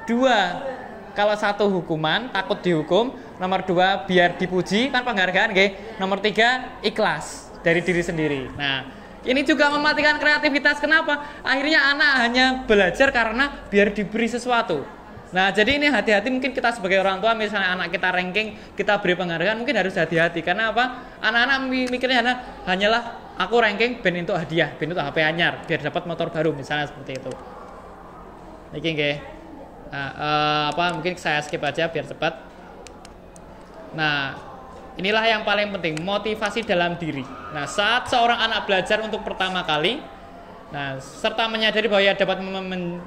Speaker 3: 2. Kalau 1 hukuman, takut dihukum. Nomor 2 biar dipuji, kan penghargaan nggih. Nomor 3 ikhlas dari diri sendiri. Nah, ini juga mematikan kreativitas. Kenapa? Akhirnya anak hanya belajar karena biar diberi sesuatu. Nah, jadi ini hati-hati mungkin kita sebagai orang tua, misalnya anak kita ranking, kita beri penghargaan, mungkin harus hati-hati. Karena apa? Anak-anak mikirnya hanyalah aku ranking ben entuk hadiah, ben entuk HP anyar, biar dapat motor baru misalnya seperti itu. Iki nggih. Nah, mungkin saya skip aja biar cepat. Nah, inilah yang paling penting, motivasi dalam diri. Nah, saat seorang anak belajar untuk pertama kali, nah, serta menyadari bahwa ia dapat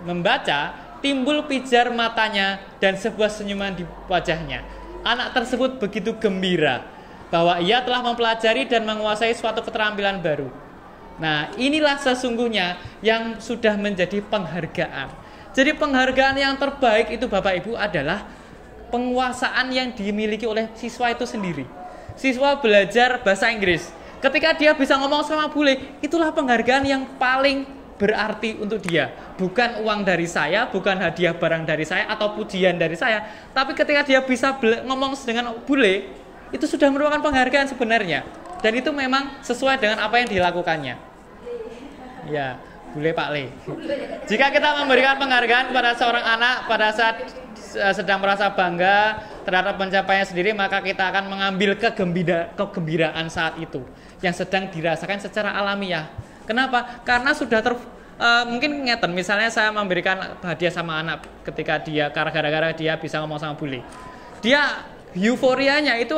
Speaker 3: membaca, timbul pijar matanya dan sebuah senyuman di wajahnya. Anak tersebut begitu gembira bahwa ia telah mempelajari dan menguasai suatu keterampilan baru. Nah, inilah sesungguhnya yang sudah menjadi penghargaan. Jadi penghargaan yang terbaik itu Bapak Ibu adalah penguasaan yang dimiliki oleh siswa itu sendiri. Siswa belajar bahasa Inggris. Ketika dia bisa ngomong sama bule, itulah penghargaan yang paling berarti untuk dia. Bukan uang dari saya, bukan hadiah barang dari saya atau pujian dari saya, tapi ketika dia bisa ngomong dengan bule, itu sudah merupakan penghargaan sebenarnya. Dan itu memang sesuai dengan apa yang dilakukannya. Ya, boleh Pak Le. Jika kita memberikan penghargaan kepada seorang anak pada saat sedang merasa bangga terhadap pencapaiannya sendiri, maka kita akan mengambil kegembiraan saat itu yang sedang dirasakan secara alamiah. Kenapa? Karena sudah mungkin ngeten, misalnya saya memberikan hadiah sama anak ketika dia gara-gara dia bisa ngomong sama bule. Dia euforianya itu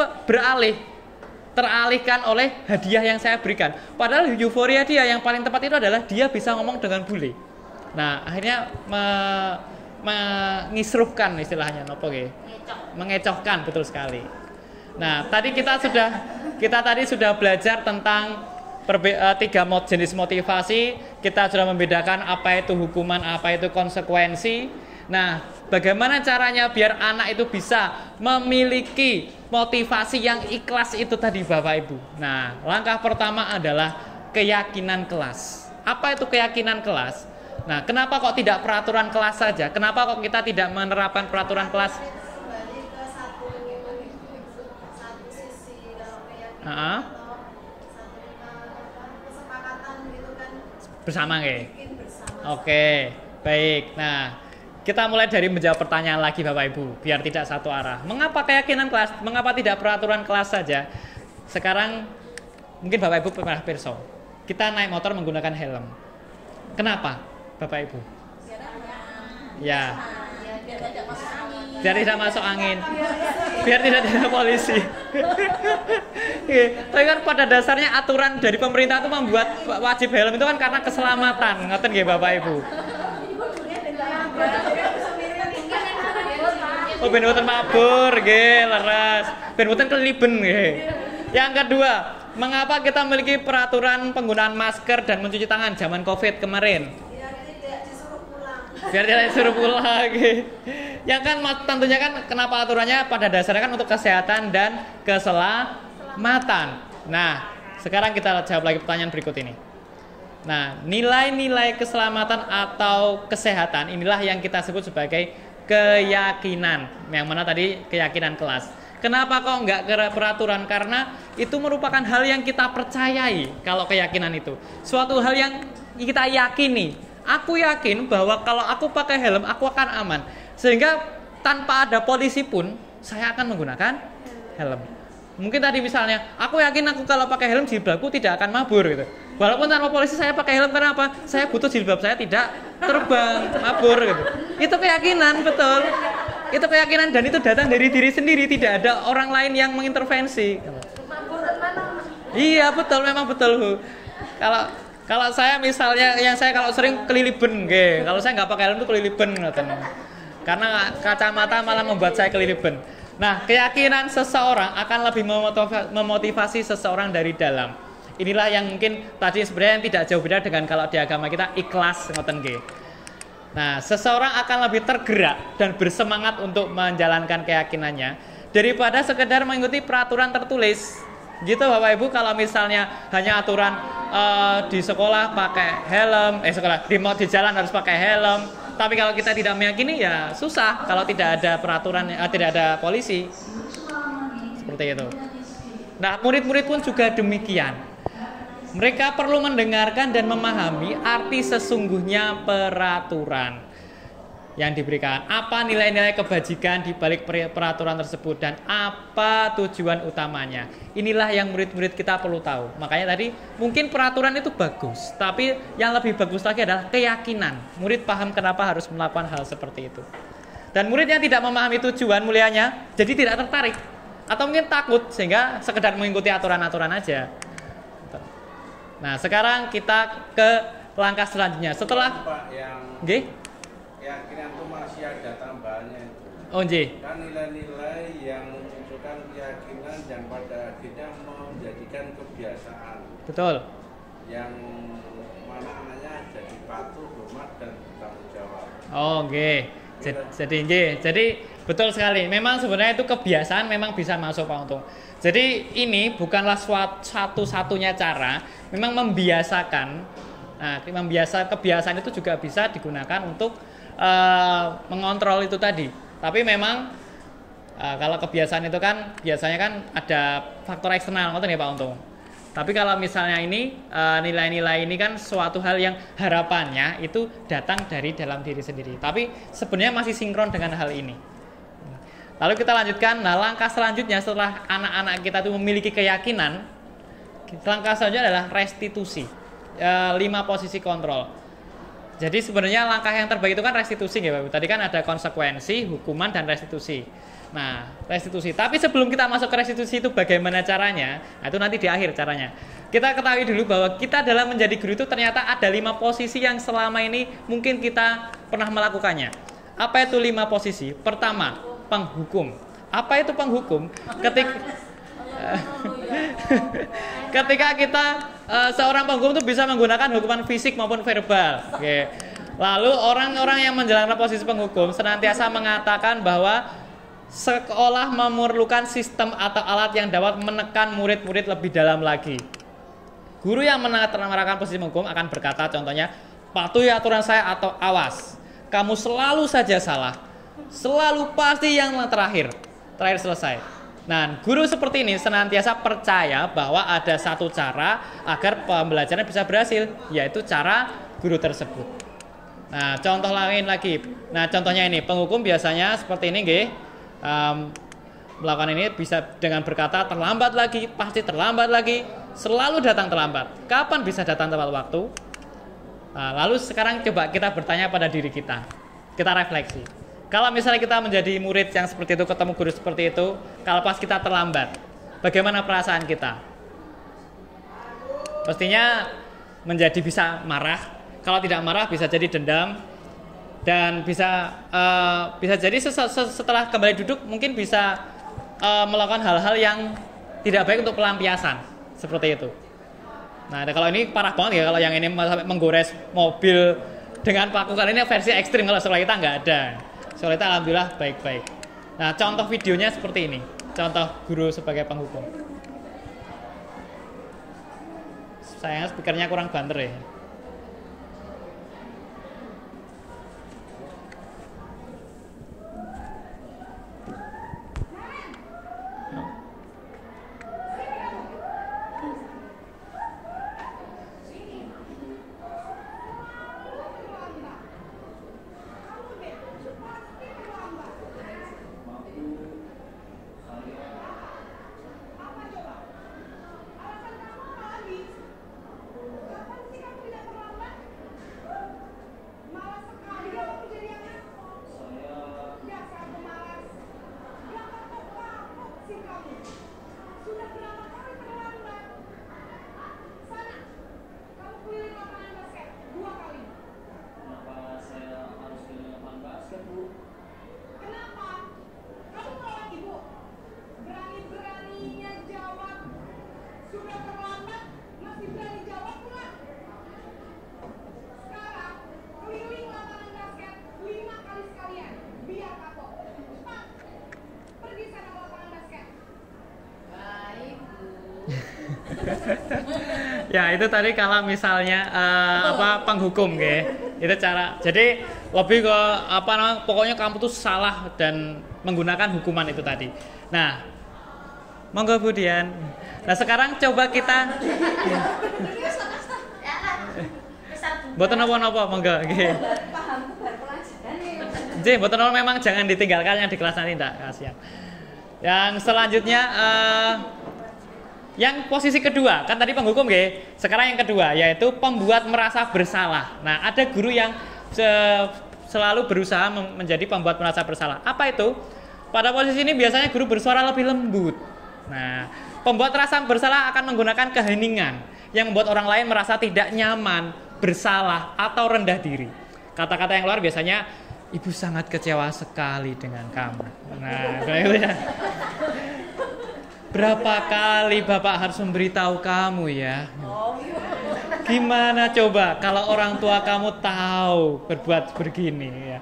Speaker 3: teralihkan oleh hadiah yang saya berikan. Padahal euforia dia yang paling tepat itu adalah dia bisa ngomong dengan bule. Nah, akhirnya mengisruhkan istilahnya mengecohkan, betul sekali. Nah, tadi kita sudah belajar tentang 3 jenis motivasi. Kita sudah membedakan apa itu hukuman, apa itu konsekuensi. Nah, bagaimana caranya biar anak itu bisa memiliki motivasi yang ikhlas itu tadi Bapak Ibu. Nah, langkah pertama adalah keyakinan kelas. Apa itu keyakinan kelas? Nah, kenapa kok tidak peraturan kelas saja? Kenapa kok kita tidak menerapkan peraturan kelas?
Speaker 2: Kembali ke satu sisi dalam keyakinan atau satu kesepakatan gitu kan
Speaker 3: Bersama nggih.
Speaker 2: bikin bersama.
Speaker 3: Oke, baik. Nah, kita mulai dari menjawab pertanyaan lagi Bapak Ibu, biar tidak satu arah. Mengapa keyakinan kelas? Mengapa tidak peraturan kelas saja? Sekarang mungkin Bapak Ibu pernah pirsa. Kita naik motor menggunakan helm. Kenapa, Bapak Ibu? Ya. Biar tidak masuk angin. Biar tidak ada polisi. Tapi kan pada dasarnya aturan dari pemerintah itu membuat wajib helm itu kan karena keselamatan. Ngoten nggih Bapak Ibu. Oh, ben boten mabur nggih, leres. Ben boten keliliben nggih. Yang kedua, mengapa kita memiliki peraturan penggunaan masker dan mencuci tangan zaman Covid kemarin? Biar tidak disuruh pulang lagi. Yang kan tentunya kan kenapa aturannya pada dasarnya kan untuk kesehatan dan keselamatan. Nah, sekarang kita jawab lagi pertanyaan berikut ini. Nah, nilai-nilai keselamatan atau kesehatan inilah yang kita sebut sebagai keyakinan. Yang mana tadi keyakinan kelas. Kenapa kok enggak ke peraturan? Karena itu merupakan hal yang kita percayai kalau keyakinan itu. Suatu hal yang kita yakini. Aku yakin bahwa kalau aku pakai helm, aku akan aman. Sehingga tanpa ada polisi pun, saya akan menggunakan helm. Mungkin tadi misalnya, aku yakin aku kalau pakai helm jilbabku tidak akan mabur gitu. Walaupun tanpa polisi saya pakai helm, kenapa? Saya butuh jilbab saya tidak terbang, mabur gitu. Itu keyakinan, betul. Itu keyakinan dan itu datang dari diri sendiri, tidak ada orang lain yang mengintervensi. Iya, betul, memang betul, Bu. Kalau saya misalnya, yang saya kalau sering keliliben, kalau saya nggak pakai helm itu keliliben, karena kacamata malah membuat saya keliliben. Nah, keyakinan seseorang akan lebih memotivasi seseorang dari dalam. Inilah yang mungkin tadi sebenarnya tidak jauh beda dengan kalau di agama kita ikhlas, ngoten nggih. Nah, seseorang akan lebih tergerak dan bersemangat untuk menjalankan keyakinannya daripada sekedar mengikuti peraturan tertulis. Gitu Bapak Ibu, kalau misalnya hanya aturan di sekolah pakai helm, di jalan harus pakai helm, tapi kalau kita tidak meyakini ya susah kalau tidak ada peraturan, tidak ada polisi. Seperti itu. Nah, murid-murid pun juga demikian. Mereka perlu mendengarkan dan memahami arti sesungguhnya peraturan yang diberikan. Apa nilai-nilai kebajikan di balik peraturan tersebut dan apa tujuan utamanya. Inilah yang murid-murid kita perlu tahu. Makanya tadi mungkin peraturan itu bagus, tapi yang lebih bagus lagi adalah keyakinan. Murid paham kenapa harus melakukan hal seperti itu. Dan murid yang tidak memahami tujuan mulianya, jadi tidak tertarik. Atau mungkin takut sehingga sekedar mengikuti aturan-aturan aja. Nah, sekarang kita ke langkah selanjutnya. Setelah
Speaker 4: Pak, yang
Speaker 3: nggih?
Speaker 4: keyakinan itu masih ada tambahannya itu.
Speaker 3: Oh, nggih.
Speaker 4: Kan nilai-nilai yang menunjukkan keyakinan yang pada akhirnya menjadikan kebiasaan.
Speaker 3: Betul.
Speaker 4: Yang mana anaknya jadi patuh, hormat dan bertanggung jawab.
Speaker 3: Oh, nggih. Jadi nggih. Jadi betul sekali. Memang sebenarnya itu kebiasaan memang bisa masuk Pak Untung. Jadi ini bukanlah satu-satunya cara, memang membiasakan. Nah, kebiasaan itu juga bisa digunakan untuk mengontrol itu tadi. Tapi memang Kalau kebiasaan itu kan biasanya kan ada faktor eksternal, ngoten ya Pak Untung. Tapi kalau misalnya ini nilai-nilai ini kan suatu hal yang harapannya itu datang dari dalam diri sendiri. Tapi sebenarnya masih sinkron dengan hal ini. Lalu kita lanjutkan. Nah, langkah selanjutnya setelah anak-anak kita itu memiliki keyakinan, langkah selanjutnya adalah restitusi. 5 posisi kontrol. Jadi sebenarnya langkah yang terbaik itu kan restitusi ya Bapak. Tadi kan ada konsekuensi, hukuman, dan restitusi. Nah, restitusi. Tapi sebelum kita masuk ke restitusi itu bagaimana caranya? Nah, itu nanti di akhir caranya. Kita ketahui dulu bahwa kita dalam menjadi guru itu ternyata ada 5 posisi yang selama ini mungkin kita pernah melakukannya. Apa itu 5 posisi? Pertama, penghukum. Apa itu penghukum? Ketika kita seorang penghukum itu bisa menggunakan hukuman fisik maupun verbal. Oke. Lalu orang-orang yang menjalankan posisi penghukum senantiasa mengatakan bahwa sekolah memerlukan sistem atau alat yang dapat menekan murid-murid lebih dalam lagi. Guru yang menerapkan posisi penghukum akan berkata contohnya, patuhi aturan saya atau awas, kamu selalu saja salah, selalu pasti yang terakhir selesai. Nah, guru seperti ini senantiasa percaya bahwa ada satu cara agar pembelajaran bisa berhasil, yaitu cara guru tersebut. Nah, contoh lain lagi. Nah, contohnya ini, penghukum biasanya seperti ini, nggih. Melakukan ini bisa dengan berkata terlambat lagi, pasti terlambat lagi, selalu datang terlambat. Kapan bisa datang tepat waktu? Nah, lalu sekarang coba kita bertanya pada diri kita. Kita refleksi. Kalau misalnya kita menjadi murid yang seperti itu, ketemu guru seperti itu, kalau pas kita terlambat, bagaimana perasaan kita? Pastinya menjadi bisa marah. Kalau tidak marah bisa jadi dendam, dan bisa jadi setelah kembali duduk mungkin bisa melakukan hal-hal yang tidak baik untuk pelampiasan seperti itu. Nah, kalau ini parah banget ya, kalau yang ini sampai menggores mobil dengan paku. Kali ini versi ekstrim, kalau sekolah kita nggak ada. Sekolah kita alhamdulillah baik-baik. Nah, contoh videonya seperti ini. Contoh guru sebagai penghukum. Sayangnya speakernya kurang banter ya. Ya, itu tadi kalau misalnya penghukum itu cara. Jadi lebih ke pokoknya kamu tuh salah dan menggunakan hukuman itu tadi. Nah, monggo Bu Dian. Nah, sekarang coba kita mboten napa-napa, monggo nggih. Nggih, mboten napa, memang jangan ditinggalkan yang di kelas nanti, ndak kasihan. Yang selanjutnya yang posisi kedua, kan tadi penghukum nggih. Sekarang yang kedua yaitu pembuat merasa bersalah. Nah, ada guru yang selalu berusaha menjadi pembuat merasa bersalah. Apa itu? Pada posisi ini biasanya guru bersuara lebih lembut. Nah, pembuat rasa bersalah akan menggunakan keheningan yang membuat orang lain merasa tidak nyaman, bersalah, atau rendah diri. Kata-kata yang keluar biasanya, ibu sangat kecewa sekali dengan kamu. Nah, itu ya. Berapa kali Bapak harus memberitahu kamu ya? Gimana coba kalau orang tua kamu tahu berbuat begini ya?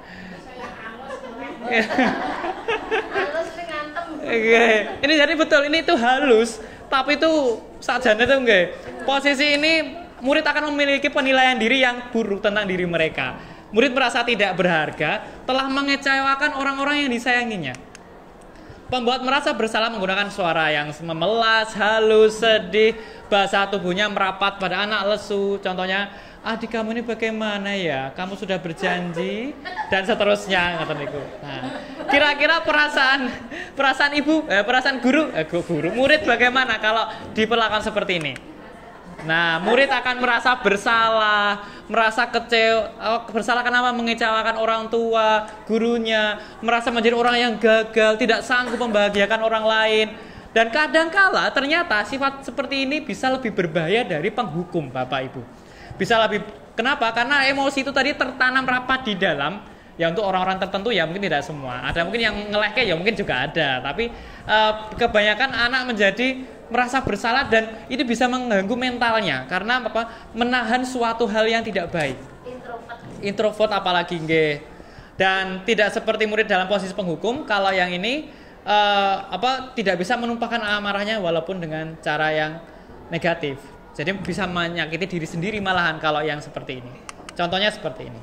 Speaker 3: Ini jadi betul, ini itu halus, tapi itu sajane itu enggak. Posisi ini murid akan memiliki penilaian diri yang buruk tentang diri mereka. Murid merasa tidak berharga, telah mengecewakan orang-orang yang disayanginya. Pembuat merasa bersalah menggunakan suara yang memelas, halus, sedih, bahasa tubuhnya merapat pada anak lesu. Contohnya, adik kamu ini bagaimana ya? Kamu sudah berjanji dan seterusnya, kata niku. Nah, kira-kira perasaan ibu, perasaan guru, murid bagaimana kalau diperlakukan seperti ini? Nah, murid akan merasa bersalah, merasa bersalah kenapa mengecewakan orang tua, gurunya, merasa menjadi orang yang gagal, tidak sanggup membahagiakan orang lain. Dan kadangkala ternyata sifat seperti ini bisa lebih berbahaya dari penghukum, Bapak Ibu. Bisa lebih, kenapa? Karena emosi itu tadi tertanam rapat di dalam, ya untuk orang-orang tertentu ya mungkin tidak semua. Ada mungkin yang ngelehke ya mungkin juga ada, tapi kebanyakan anak menjadi merasa bersalah dan itu bisa mengganggu mentalnya karena apa? Menahan suatu hal yang tidak baik. Introvert apalagi nggih. Dan tidak seperti murid dalam posisi penghukum, kalau yang ini tidak bisa menumpahkan amarahnya walaupun dengan cara yang negatif. Jadi bisa menyakiti diri sendiri malahan kalau yang seperti ini. Contohnya seperti ini.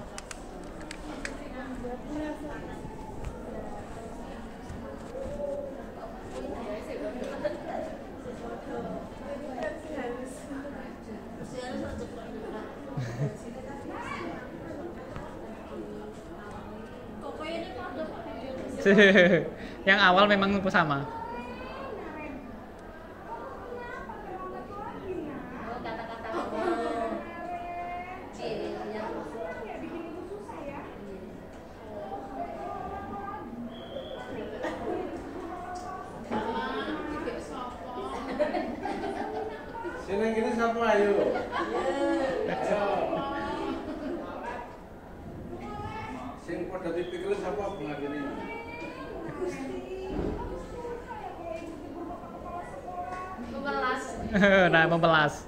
Speaker 3: Yang awal memang sama.
Speaker 4: Sini gini siapa ayo? Sing pada dipikir siapa bunga gini?
Speaker 3: Nah, membelas.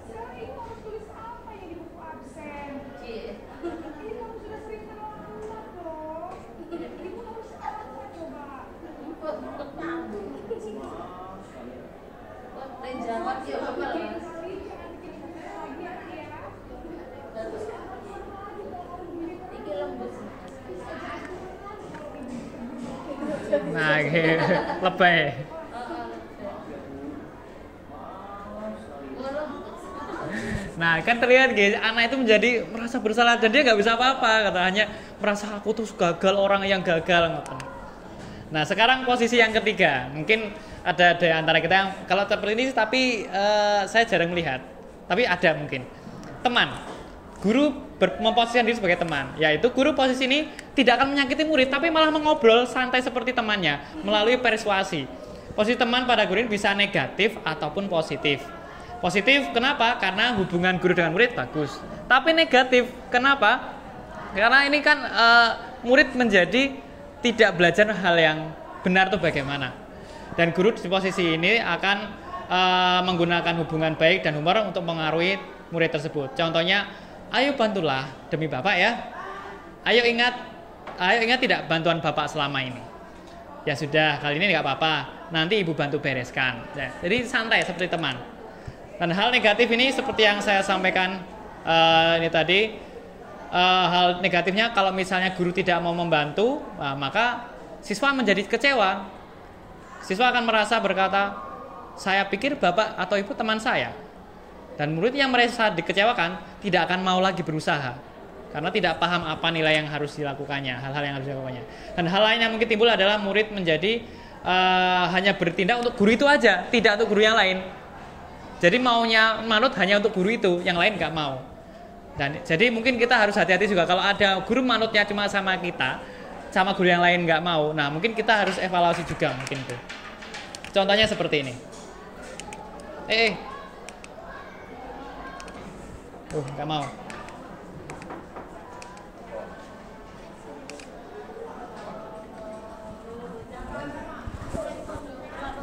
Speaker 3: Nah, lebay. Nah, kan terlihat guys, anak itu menjadi merasa bersalah dan dia nggak bisa apa-apa, katanya merasa aku tuh gagal, orang yang gagal. Nah, sekarang posisi yang ketiga, mungkin ada di antara kita yang kalau seperti ini, tapi saya jarang melihat, tapi ada mungkin teman, guru memposisikan diri sebagai teman, yaitu guru posisi ini tidak akan menyakiti murid, tapi malah mengobrol santai seperti temannya melalui persuasi. Posisi teman pada guru ini bisa negatif ataupun positif. Positif kenapa? Karena hubungan guru dengan murid bagus. Tapi negatif kenapa? Karena ini kan murid menjadi tidak belajar hal yang benar itu bagaimana. Dan guru di posisi ini akan menggunakan hubungan baik dan humor untuk mengaruhi murid tersebut. Contohnya, ayo bantulah demi Bapak ya. Ayo ingat tidak bantuan Bapak selama ini. Ya sudah, kali ini nggak apa-apa. Nanti Ibu bantu bereskan. Jadi santai seperti teman. Dan hal negatif ini seperti yang saya sampaikan ini tadi, hal negatifnya kalau misalnya guru tidak mau membantu, maka siswa menjadi kecewa. Siswa akan merasa berkata, saya pikir Bapak atau Ibu teman saya. Dan murid yang merasa dikecewakan tidak akan mau lagi berusaha karena tidak paham apa nilai yang harus dilakukannya, hal-hal yang harus dilakukannya. Dan hal lain yang mungkin timbul adalah murid menjadi hanya bertindak untuk guru itu aja, tidak untuk guru yang lain. Jadi maunya manut hanya untuk guru itu, yang lain nggak mau. Dan jadi mungkin kita harus hati-hati juga kalau ada guru manutnya cuma sama kita, sama guru yang lain nggak mau. Nah mungkin kita harus evaluasi juga mungkin tuh. Contohnya seperti ini. Nggak mau.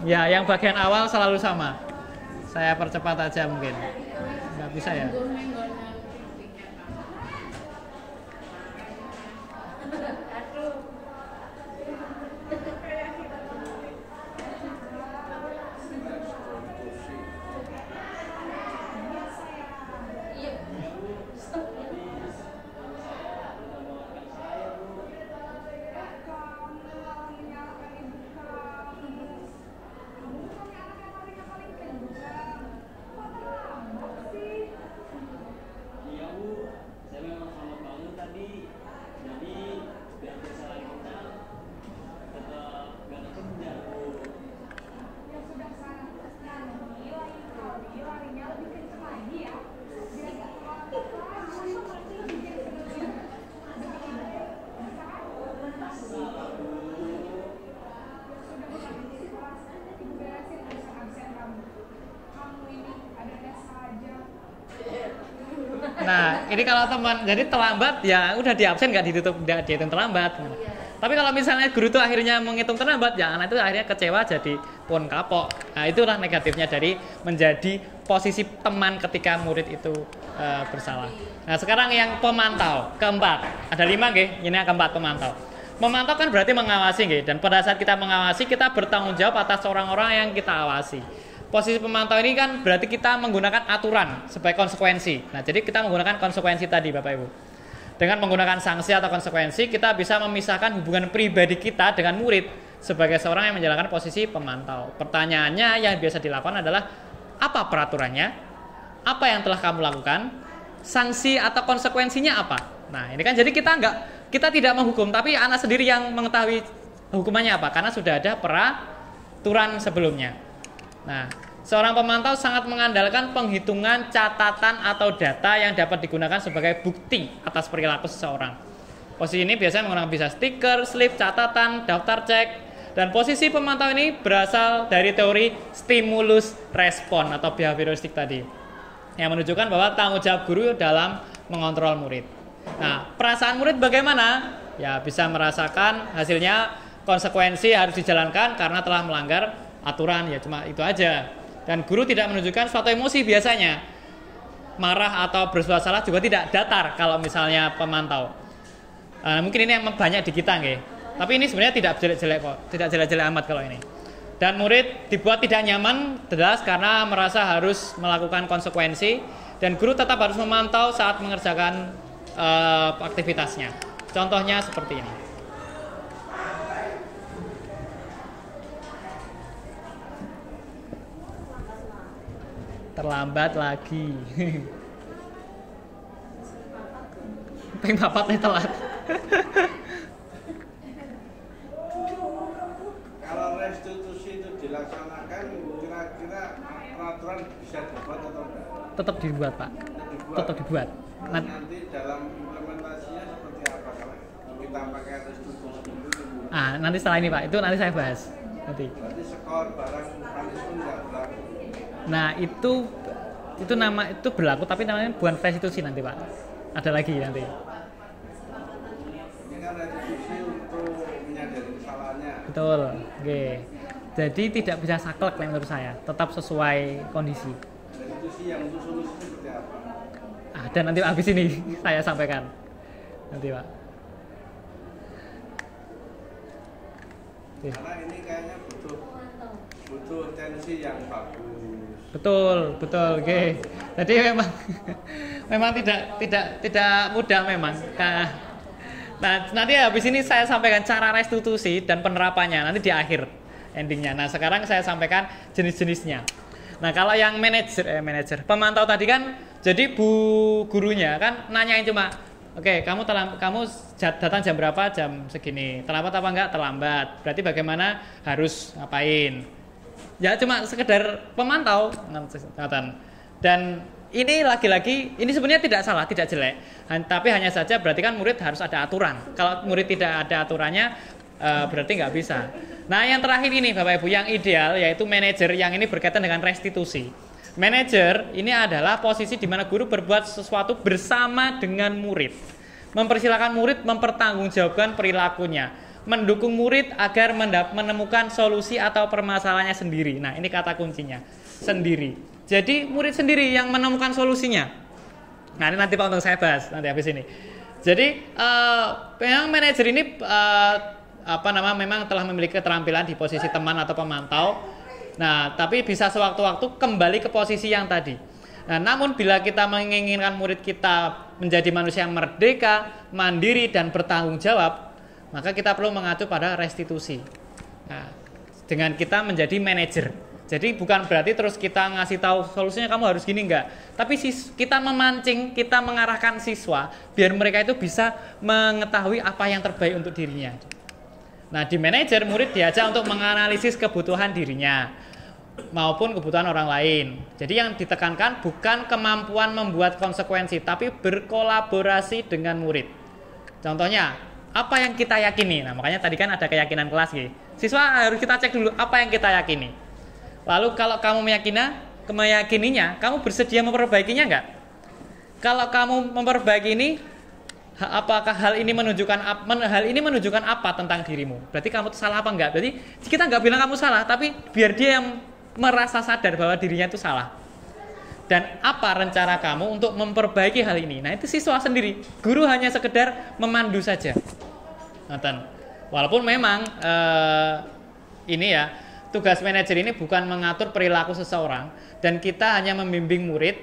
Speaker 3: Ya, yang bagian awal selalu sama. Saya percepat aja mungkin. Nggak bisa ya. Nah, ini kalau teman jadi terlambat ya udah di absen nggak ditutup, nggak dihitung terlambat. Tapi kalau misalnya guru itu akhirnya menghitung terlambat, ya anak itu akhirnya kecewa jadi pun kapok. Nah, itulah negatifnya dari menjadi posisi teman ketika murid itu bersalah. Nah, sekarang yang pemantau keempat, ada 5 nggih, ini yang keempat pemantau. Memantau kan berarti mengawasi nggih, dan pada saat kita mengawasi kita bertanggung jawab atas orang-orang yang kita awasi. Posisi pemantau ini kan berarti kita menggunakan aturan sebagai konsekuensi. Nah, jadi kita menggunakan konsekuensi tadi Bapak Ibu. Dengan menggunakan sanksi atau konsekuensi, kita bisa memisahkan hubungan pribadi kita dengan murid sebagai seorang yang menjalankan posisi pemantau. Pertanyaannya yang biasa dilakukan adalah, apa peraturannya? Apa yang telah kamu lakukan? Sanksi atau konsekuensinya apa? Nah, ini kan jadi kita tidak menghukum, tapi anak sendiri yang mengetahui hukumannya apa, karena sudah ada peraturan sebelumnya. Nah, seorang pemantau sangat mengandalkan penghitungan catatan atau data yang dapat digunakan sebagai bukti atas perilaku seseorang. Posisi ini biasanya menggunakan bisa stiker, slip, catatan, daftar cek. Dan posisi pemantau ini berasal dari teori stimulus respon atau behavioristik tadi, yang menunjukkan bahwa tanggung jawab guru dalam mengontrol murid. Nah, perasaan murid bagaimana? Ya, bisa merasakan hasilnya konsekuensi harus dijalankan karena telah melanggar aturan, ya cuma itu aja. Dan guru tidak menunjukkan suatu emosi biasanya. Marah atau bersuara salah juga tidak, datar kalau misalnya pemantau. Mungkin ini yang banyak di kita nggih. Tapi ini sebenarnya tidak jelek-jelek kok, tidak jelek-jelek amat kalau ini. Dan murid dibuat tidak nyaman jelas karena merasa harus melakukan konsekuensi, dan guru tetap harus memantau saat mengerjakan aktivitasnya. Contohnya seperti ini. Terlambat lagi. Pengen papatnya telat.
Speaker 4: Kalau restitusi itu dilaksanakan, kira-kira peraturan bisa dibuat atau enggak?
Speaker 3: Tetap dibuat, Pak. Tetap dibuat.
Speaker 4: Nanti dalam implementasinya seperti apa kalau kita pakai restitusi itu?
Speaker 3: Nanti setelah ini Pak, itu nanti saya bahas. Nanti.
Speaker 4: Berarti skor barang punishment nggak berlaku.
Speaker 3: Nah, itu berlaku, tapi namanya bukan restitusi nanti Pak. Ada lagi nanti.
Speaker 4: Ini kan restitusi untuk menyadari kesalahannya.
Speaker 3: Betul. Oke. Jadi tidak bisa saklek menurut saya, tetap sesuai kondisi.
Speaker 4: Restitusi yang untuk solusi seperti apa?
Speaker 3: Dan nanti habis ini saya sampaikan. Nanti Pak.
Speaker 4: Karena ini kayaknya butuh tensi yang bagus.
Speaker 3: Betul, oke. Jadi memang tidak mudah memang. Nah, nanti habis ini saya sampaikan cara restitusi dan penerapannya nanti di akhir endingnya. Nah, sekarang saya sampaikan jenis-jenisnya. Nah, kalau yang manajer, pemantau tadi kan, jadi bu gurunya kan nanyain cuma, oke, kamu datang jam berapa? Jam segini. Terlambat apa enggak? Terlambat. Berarti bagaimana? Harus ngapain? Ya cuma sekedar pemantau. Dan ini lagi-lagi, ini sebenarnya tidak salah, tidak jelek. Tapi hanya saja berarti kan murid harus ada aturan. Kalau murid tidak ada aturannya, berarti nggak bisa. Nah, yang terakhir ini Bapak Ibu, yang ideal yaitu manajer, yang ini berkaitan dengan restitusi. Manajer ini adalah posisi di mana guru berbuat sesuatu bersama dengan murid. Mempersilahkan murid mempertanggungjawabkan perilakunya. Mendukung murid agar menemukan solusi atau permasalahannya sendiri. Nah, ini kata kuncinya, sendiri. Jadi murid sendiri yang menemukan solusinya. Nah, ini nanti Pak Untung saya bahas nanti habis ini. Jadi memang manajer ini memang telah memiliki keterampilan di posisi teman atau pemantau. Nah, tapi bisa sewaktu-waktu kembali ke posisi yang tadi. Nah, namun bila kita menginginkan murid kita menjadi manusia yang merdeka, mandiri, dan bertanggung jawab, maka kita perlu mengacu pada restitusi. Nah, dengan kita menjadi manajer. Jadi bukan berarti terus kita ngasih tahu solusinya kamu harus gini, enggak. Tapi kita memancing, kita mengarahkan siswa biar mereka itu bisa mengetahui apa yang terbaik untuk dirinya. Nah, di manajer murid diajak untuk menganalisis kebutuhan dirinya maupun kebutuhan orang lain. Jadi yang ditekankan bukan kemampuan membuat konsekuensi, tapi berkolaborasi dengan murid. Contohnya, apa yang kita yakini? Nah, makanya tadi kan ada keyakinan kelas gitu. Siswa harus kita cek dulu apa yang kita yakini. Lalu kalau kamu meyakininya, kamu bersedia memperbaikinya enggak? kalau kamu memperbaiki ini, apakah hal ini menunjukkan apa tentang dirimu? Berarti kamu tuh salah apa enggak? Berarti kita nggak bilang kamu salah, tapi biar dia yang merasa sadar bahwa dirinya itu salah. Dan apa rencana kamu untuk memperbaiki hal ini? Nah, itu siswa sendiri. Guru hanya sekedar memandu saja. Nonton. Walaupun memang ini ya, tugas manajer ini bukan mengatur perilaku seseorang, dan kita hanya membimbing murid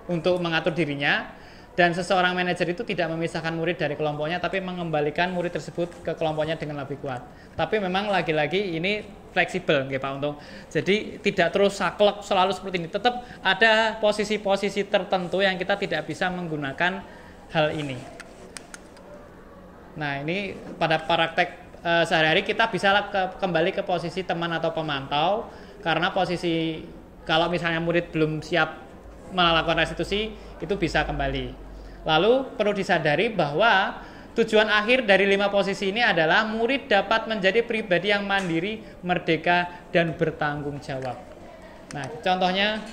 Speaker 3: untuk mengatur dirinya. Dan seseorang manajer itu tidak memisahkan murid dari kelompoknya, tapi mengembalikan murid tersebut ke kelompoknya dengan lebih kuat. Tapi memang lagi-lagi ini fleksibel, Pak Untung. Jadi tidak terus saklek selalu seperti ini. Tetap ada posisi-posisi tertentu yang kita tidak bisa menggunakan hal ini. Nah, ini pada praktek sehari-hari kita bisa kembali ke posisi teman atau pemantau, karena posisi kalau misalnya murid belum siap melakukan restitusi itu bisa kembali. Lalu perlu disadari bahwa tujuan akhir dari 5 posisi ini adalah murid dapat menjadi pribadi yang mandiri, merdeka, dan bertanggung jawab. Nah, contohnya,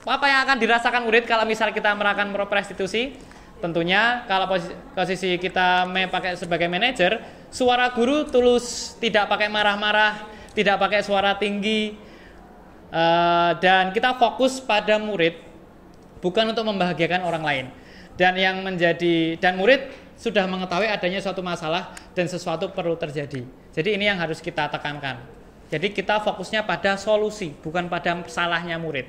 Speaker 3: apa yang akan dirasakan murid kalau misal kita melakukan restitusi? Tentunya kalau posisi kita pakai sebagai manajer, suara guru tulus, tidak pakai marah-marah, tidak pakai suara tinggi, dan kita fokus pada murid, bukan untuk membahagiakan orang lain. Dan murid sudah mengetahui adanya suatu masalah dan sesuatu perlu terjadi. Jadi ini yang harus kita tekankan. Jadi kita fokusnya pada solusi, bukan pada salahnya murid.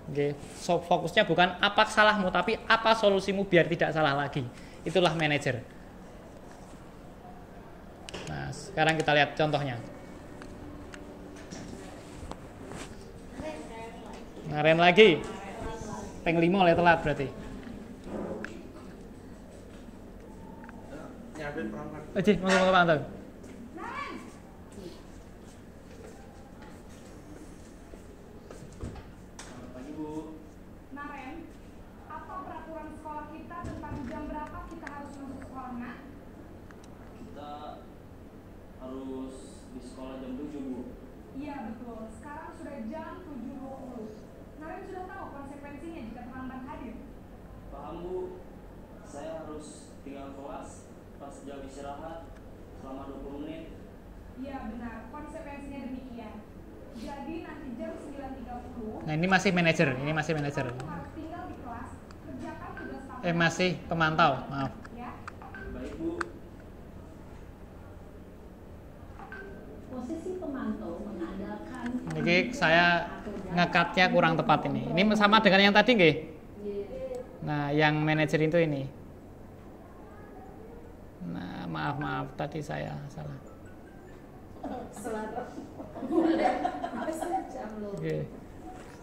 Speaker 3: Oke, fokusnya bukan apa salahmu, tapi apa solusimu biar tidak salah lagi. Itulah manajer. Nah, sekarang kita lihat contohnya. Ngaren lagi. Peng 5 oleh telat berarti.
Speaker 4: Nyabin perangkat.
Speaker 3: Masuk pantau.
Speaker 4: Pagi Bu.
Speaker 5: Naren, apa peraturan sekolah kita tentang jam berapa kita harus masuk sekolah, Nak?
Speaker 6: Kita harus di sekolah jam 7, Bu.
Speaker 5: Iya betul, sekarang sudah jam 7.20. Naren sudah tahu konsekuensinya jika terlambat hadir?
Speaker 6: Paham, Bu. Saya harus tinggal kelas pas jam istirahat selama 20 menit.
Speaker 5: Iya benar, konsekuensinya demikian. Jadi nanti jam 9.30.
Speaker 3: Nah, ini masih manajer,
Speaker 5: kamu harus tinggal di kelas, kerjakan tugas kamu.
Speaker 3: Masih pemantau, maaf.
Speaker 5: Ya.
Speaker 6: Baik, Bu.
Speaker 2: Posisi pemantau mengandalkan.
Speaker 3: Ini saya ngekatnya kurang tepat ini. Ini sama dengan yang tadi nggih? Nah, yang manajer itu ini. Nah, maaf tadi saya salah. Oke.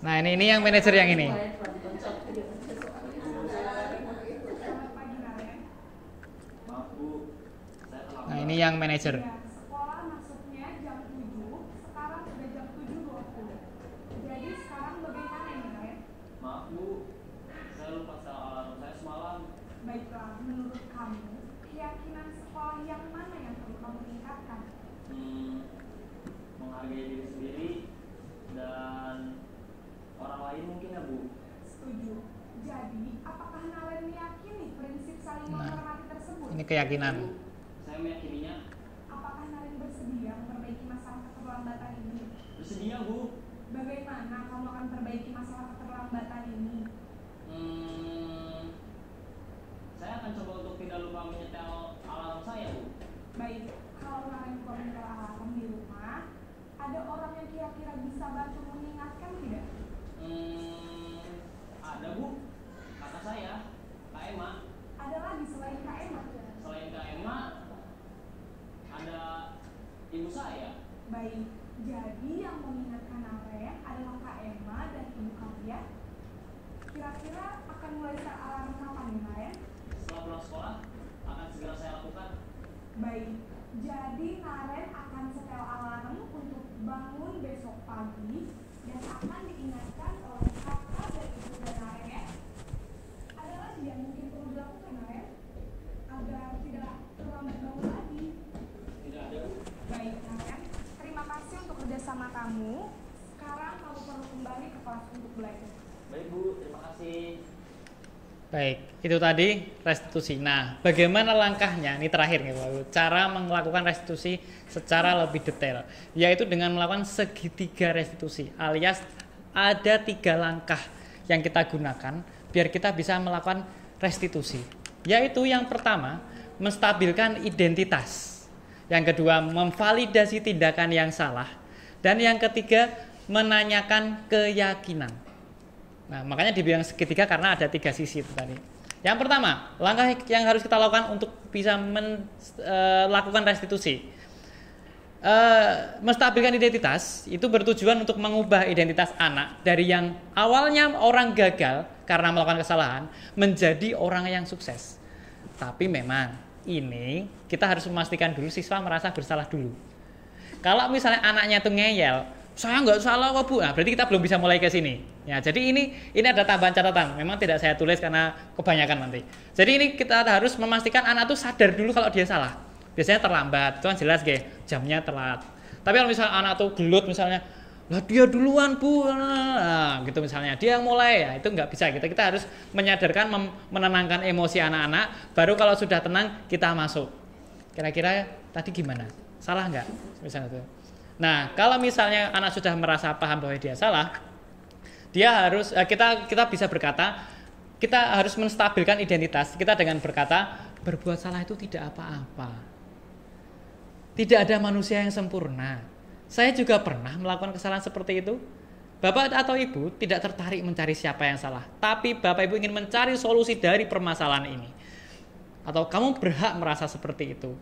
Speaker 3: Nah, ini yang manajer yang ini.
Speaker 5: Selamat pagi Naren.
Speaker 6: Maaf, Bu. Saya terlambat.
Speaker 3: Nah, ini yang manajer.
Speaker 5: Ya, sekolah masuknya jam 7, sekarang sudah jam 7.20. Jadi sekarang bagaimana ini, Naren?
Speaker 6: Maaf, Bu. Saya lupa setel alarm saya semalam.
Speaker 5: Baiklah, menurut kamu, keyakinan sekolah yang mana yang perlu kamu tingkatkan?
Speaker 6: Menghargai diri sendiri dan orang lain mungkin ya, Bu.
Speaker 5: Setuju. Jadi, apakah Naren meyakini prinsip saling menghormati tersebut?
Speaker 3: Ini keyakinan.
Speaker 6: Saya meyakininya.
Speaker 5: Apakah Naren bersedia memperbaiki masalah keterlambatan ini?
Speaker 6: Bersedia, Bu.
Speaker 5: Bagaimana kamu akan perbaiki masalah keterlambatan ini?
Speaker 6: Saya akan coba untuk tidak lupa menyetel alarm saya, Bu.
Speaker 5: Baik, kalau Naren lupa menyetel alarm di rumah, ada orang yang kira-kira bisa bantu mengingatkan tidak?
Speaker 6: Ada, Bu. Kakak saya, Kak Emma.
Speaker 5: Ada lagi selain Kak Emma?
Speaker 6: Selain Kak Emma, ada ibu saya.
Speaker 5: Baik, jadi yang mengingatkan Naren adalah Kak Emma dan ibu kalian. Kira-kira akan mulai set alarm kapan nih, Naren?
Speaker 6: Setelah pulang sekolah, akan segera saya lakukan.
Speaker 5: Baik, jadi Naren akan setel alarm untuk bangun besok pagi dan akan diingatkan oleh kakak dan ibu dan Naren ya. Ada lagi yang mungkin perlu dilakukan, Naren? Agar tidak terlambat bangun lagi.
Speaker 6: Tidak ada, Bu.
Speaker 5: Baik, Naren. Terima kasih untuk kerjasama kamu. Sekarang kamu perlu kembali ke kelas untuk belajar.
Speaker 6: Baik, Bu. Terima kasih.
Speaker 3: Baik, itu tadi restitusi. Nah, bagaimana langkahnya? Ini terakhir nih, Bapak. Cara melakukan restitusi secara lebih detail, yaitu dengan melakukan segitiga restitusi, alias ada 3 langkah yang kita gunakan biar kita bisa melakukan restitusi. Yaitu yang pertama, menstabilkan identitas. Yang kedua, memvalidasi tindakan yang salah. Dan yang ketiga, menanyakan keyakinan. Nah, makanya dibilang segitiga karena ada 3 sisi itu tadi. Yang pertama, langkah yang harus kita lakukan untuk bisa melakukan restitusi. Menstabilkan identitas itu bertujuan untuk mengubah identitas anak dari yang awalnya orang gagal karena melakukan kesalahan menjadi orang yang sukses. Tapi memang ini kita harus memastikan dulu siswa merasa bersalah dulu. Kalau misalnya anaknya tuh ngeyel, saya nggak salah kok Bu. Nah, berarti kita belum bisa mulai ke sini. Ya, jadi ini ada tambahan catatan. Memang tidak saya tulis karena kebanyakan nanti. Jadi ini kita harus memastikan anak tuh sadar dulu kalau dia salah. Biasanya terlambat, itu kan jelas jamnya telat. Tapi kalau misalnya anak tuh gelut misalnya, lah dia duluan Bu, nah, gitu misalnya dia yang mulai, ya itu nggak bisa. Kita harus menyadarkan, menenangkan emosi anak-anak. Baru kalau sudah tenang kita masuk. Kira-kira tadi gimana? Salah nggak? Misalnya itu. Nah, kalau misalnya anak sudah merasa paham bahwa dia salah, dia harus kita bisa berkata, kita harus menstabilkan identitas kita dengan berkata, berbuat salah itu tidak apa-apa. Tidak ada manusia yang sempurna. Saya juga pernah melakukan kesalahan seperti itu. Bapak atau Ibu tidak tertarik mencari siapa yang salah, tapi Bapak Ibu ingin mencari solusi dari permasalahan ini. Atau kamu berhak merasa seperti itu.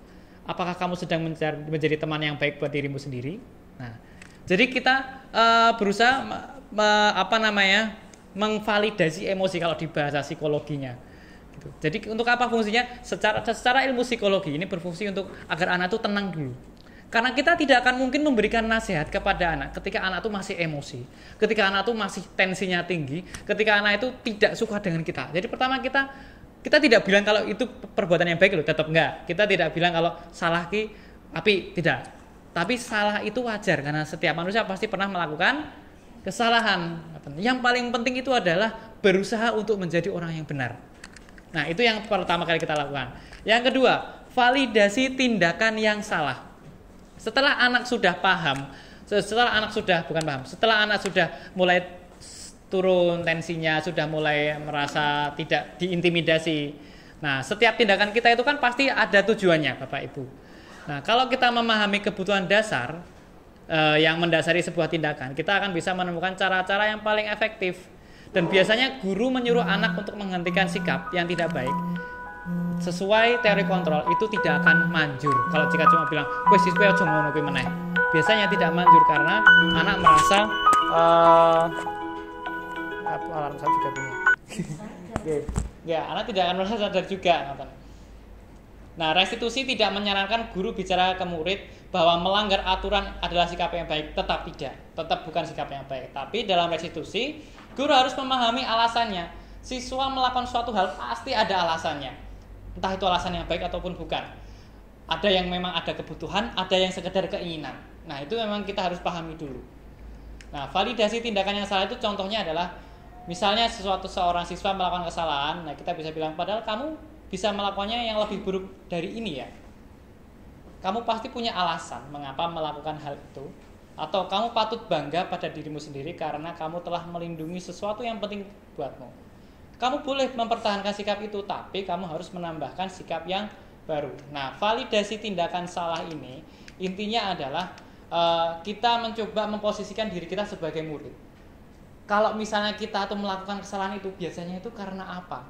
Speaker 3: Apakah kamu sedang menjadi teman yang baik buat dirimu sendiri? Nah, jadi kita berusaha mengvalidasi emosi kalau di bahasa psikologinya. Gitu. Jadi untuk apa fungsinya? Secara ilmu psikologi ini berfungsi untuk agar anak itu tenang dulu. Karena kita tidak akan mungkin memberikan nasihat kepada anak ketika anak itu masih emosi, ketika anak itu masih tensinya tinggi, ketika anak itu tidak suka dengan kita. Jadi pertama kita tidak bilang kalau itu perbuatan yang baik loh, tetap enggak. Kita tidak bilang kalau salah tapi tidak. Tapi salah itu wajar karena setiap manusia pasti pernah melakukan kesalahan. Yang paling penting itu adalah berusaha untuk menjadi orang yang benar. Nah, itu yang pertama kali kita lakukan. Yang kedua, validasi tindakan yang salah. Setelah anak sudah mulai turun tensinya, sudah mulai merasa tidak diintimidasi. Nah, setiap tindakan kita itu kan pasti ada tujuannya, Bapak Ibu. Nah, kalau kita memahami kebutuhan dasar yang mendasari sebuah tindakan, kita akan bisa menemukan cara-cara yang paling efektif. Dan biasanya guru menyuruh anak untuk menghentikan sikap yang tidak baik sesuai teori kontrol itu tidak akan manjur. Kalau jika cuma bilang, "Wes siswa aja ngono kuwi meneh." Biasanya tidak manjur karena anak merasa alarm saya juga punya. Ya, anak tidak akan merasa sadar juga. Nah, restitusi tidak menyarankan guru bicara ke murid bahwa melanggar aturan adalah sikap yang baik. Tetap tidak, tetap bukan sikap yang baik. Tapi dalam restitusi, guru harus memahami alasannya. Siswa melakukan suatu hal pasti ada alasannya. Entah itu alasan yang baik ataupun bukan. Ada yang memang ada kebutuhan, ada yang sekedar keinginan. Nah, itu memang kita harus pahami dulu. Nah, validasi tindakan yang salah itu contohnya adalah misalnya seorang siswa melakukan kesalahan, nah kita bisa bilang, padahal kamu bisa melakukannya yang lebih buruk dari ini ya. Kamu pasti punya alasan mengapa melakukan hal itu. Atau kamu patut bangga pada dirimu sendiri karena kamu telah melindungi sesuatu yang penting buatmu. Kamu boleh mempertahankan sikap itu, tapi kamu harus menambahkan sikap yang baru. Nah, validasi tindakan salah ini intinya adalah kita mencoba memposisikan diri kita sebagai murid. Kalau misalnya kita tuh melakukan kesalahan itu, biasanya itu karena apa?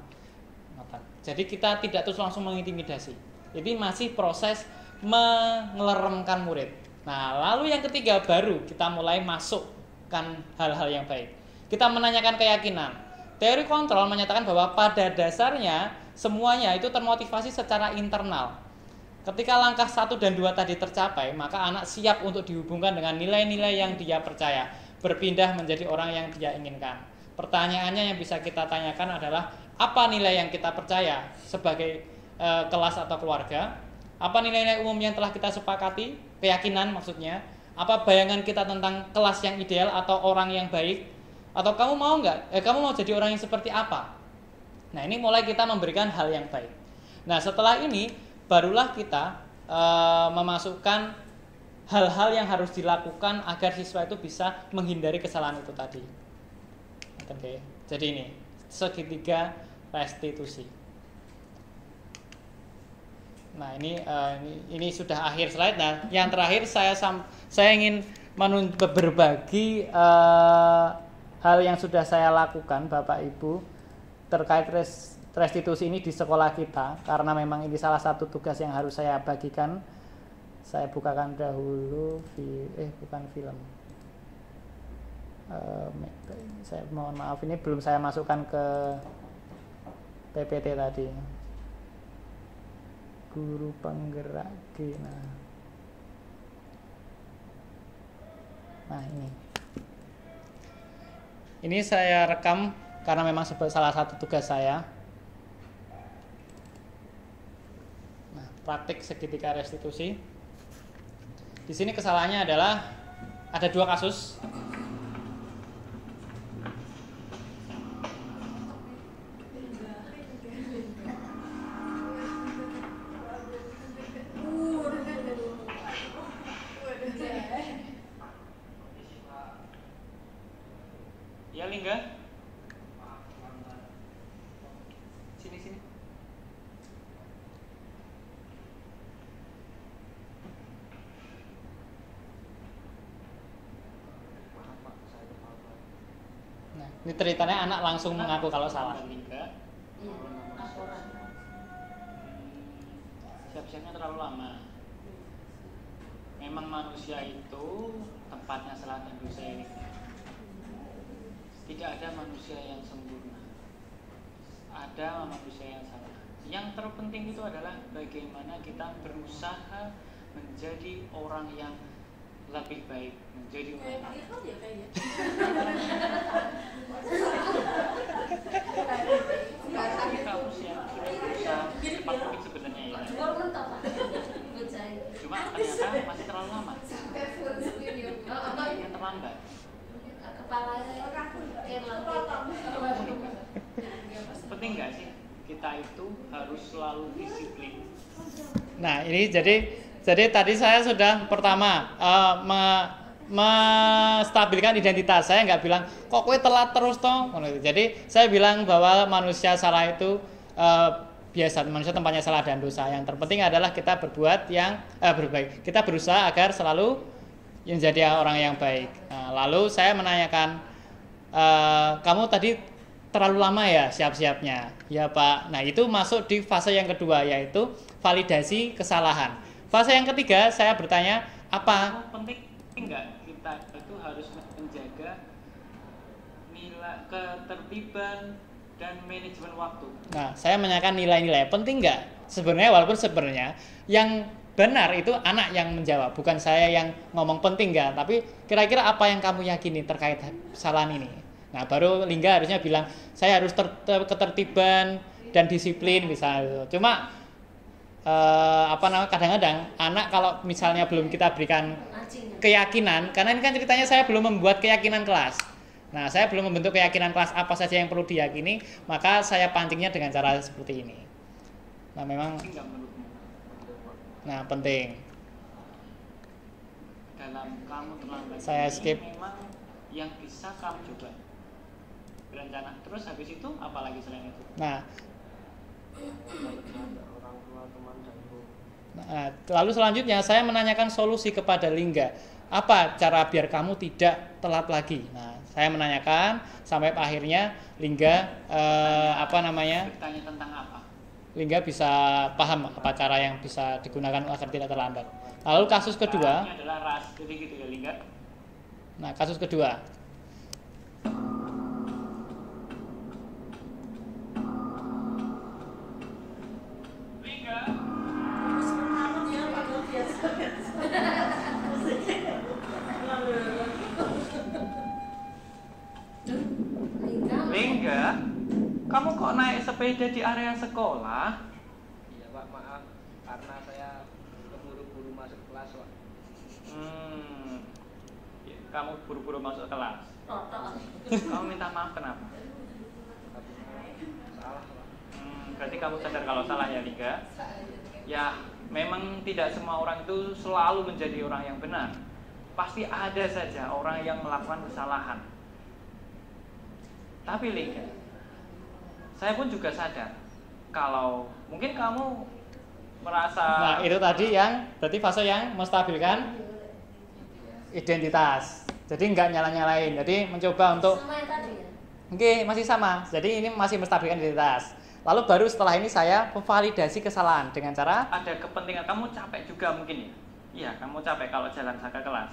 Speaker 3: Jadi kita tidak terus langsung mengintimidasi. Jadi masih proses mengeleremkan murid. Nah, lalu yang ketiga baru kita mulai masukkan hal-hal yang baik. Kita menanyakan keyakinan. Teori kontrol menyatakan bahwa pada dasarnya semuanya itu termotivasi secara internal. Ketika langkah 1 dan 2 tadi tercapai, maka anak siap untuk dihubungkan dengan nilai-nilai yang dia percaya, berpindah menjadi orang yang dia inginkan. Pertanyaannya yang bisa kita tanyakan adalah, apa nilai yang kita percaya sebagai kelas atau keluarga? Apa nilai-nilai umum yang telah kita sepakati? Keyakinan maksudnya. Apa bayangan kita tentang kelas yang ideal atau orang yang baik? Atau kamu mau nggak? Kamu mau jadi orang yang seperti apa? Nah, ini mulai kita memberikan hal yang baik. Nah, setelah ini barulah kita memasukkan hal-hal yang harus dilakukan agar siswa itu bisa menghindari kesalahan itu tadi. Oke. Jadi ini segitiga restitusi. Nah, ini sudah akhir slide. Nah, yang terakhir saya ingin berbagi hal yang sudah saya lakukan Bapak Ibu terkait restitusi ini di sekolah kita, karena memang ini salah satu tugas yang harus saya bagikan. Saya bukakan dahulu bukan film. Saya mohon maaf, ini belum saya masukkan ke PPT tadi. Guru penggerak Gina. Nah, ini saya rekam karena memang salah satu tugas saya. Nah, praktik segitiga restitusi. Di sini kesalahannya adalah ada 2 kasus. Ya, Lingga. Sini. Nah, ini ceritanya anak langsung mengaku kalau salah. Lingga. Siap-siapnya terlalu lama. Memang manusia itu tempatnya salah dan dosa ini. Tidak ada manusia yang sempurna. Ada manusia yang salah. Yang terpenting itu adalah bagaimana kita berusaha menjadi orang yang lebih baik, menjadi orang kamu yang berusaha cepat mungkin sebenarnya ya. Cuma ternyata masih terlalu lama. Yang terlambat. Penting nggak sih kita itu harus selalu disiplin? Nah, ini jadi tadi saya sudah pertama menstabilkan identitas. Saya nggak bilang kok kowe telat terus toh. Jadi saya bilang bahwa manusia salah itu biasa, manusia tempatnya salah dan dosa. Yang terpenting adalah kita berbuat yang berbaik. Kita berusaha agar selalu menjadi orang yang baik. Nah, lalu saya menanyakan, kamu tadi terlalu lama ya siap-siapnya? Ya Pak. Nah, itu masuk di fase yang kedua, yaitu validasi kesalahan. Fase yang ketiga saya bertanya, apa penting enggak kita itu harus menjaga nilai ketertiban dan manajemen waktu? Nah, saya menanyakan nilai-nilai penting enggak? Sebenarnya walaupun sebenarnya yang benar itu anak yang menjawab, bukan saya yang ngomong penting enggak, tapi kira-kira apa yang kamu yakini terkait kesalahan ini? Nah, baru Lingga harusnya bilang saya harus ketertiban dan disiplin misalnya. Cuma kadang-kadang anak kalau misalnya belum kita berikan keyakinan, karena ini kan ceritanya saya belum membuat keyakinan kelas. Nah, saya belum membentuk keyakinan kelas apa saja yang perlu diyakini, maka saya pancingnya dengan cara seperti ini. Nah, memang penting. Dalam kamu terlambat. Saya skip. Memang yang bisa kamu coba berencana. Terus habis itu apalagi selain itu? Nah, lalu selanjutnya saya menanyakan solusi kepada Lingga. Apa cara biar kamu tidak telat lagi? Nah, saya menanyakan sampai akhirnya Lingga bertanya tentang apa? Lingga bisa paham apa cara yang bisa digunakan agar tidak terlambat. Lalu kasus kedua adalah ras, jadi gitu ya Lingga. Nah, kasus kedua. Lingga. Lingga, kamu kok naik sepeda di area sekolah?
Speaker 7: Iya Pak, maaf karena saya buru-buru masuk kelas Pak.
Speaker 3: Kamu buru-buru masuk kelas? Kamu minta maaf kenapa?
Speaker 7: Salah Pak.
Speaker 3: berarti kamu sadar kalau salah ya Lingga. Ya, memang tidak semua orang itu selalu menjadi orang yang benar. Pasti ada saja orang yang melakukan kesalahan. Tapi Lingga, saya pun juga sadar kalau mungkin kamu merasa.
Speaker 1: Nah, itu tadi yang berarti fase yang menstabilkan identitas. Jadi nggak nyala-nyalain. Jadi mencoba untuk
Speaker 2: Sama yang tadi ya?
Speaker 1: Oke, masih sama. Jadi ini masih menstabilkan identitas. Lalu baru setelah ini saya memvalidasi kesalahan dengan cara
Speaker 3: Ada kepentingan, kamu capek juga mungkin ya? Iya, kamu capek kalau jalan ke kelas.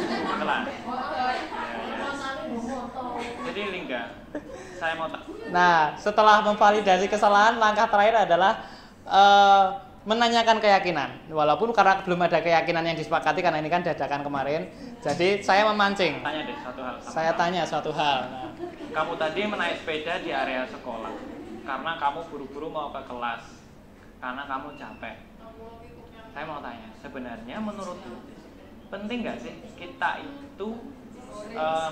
Speaker 3: Ke kelas. Jadi Lingga, saya mau
Speaker 1: Nah, setelah memvalidasi kesalahan, langkah terakhir adalah menanyakan keyakinan. Walaupun karena belum ada keyakinan yang disepakati karena ini kan dadakan kemarin. Jadi saya memancing.
Speaker 3: tanya deh satu hal.
Speaker 1: Saya tanya suatu hal. Nah,
Speaker 3: Kamu tadi menaik sepeda di area sekolah karena kamu buru-buru mau ke kelas, karena kamu capek. Saya mau tanya, sebenarnya menurutmu penting nggak sih kita itu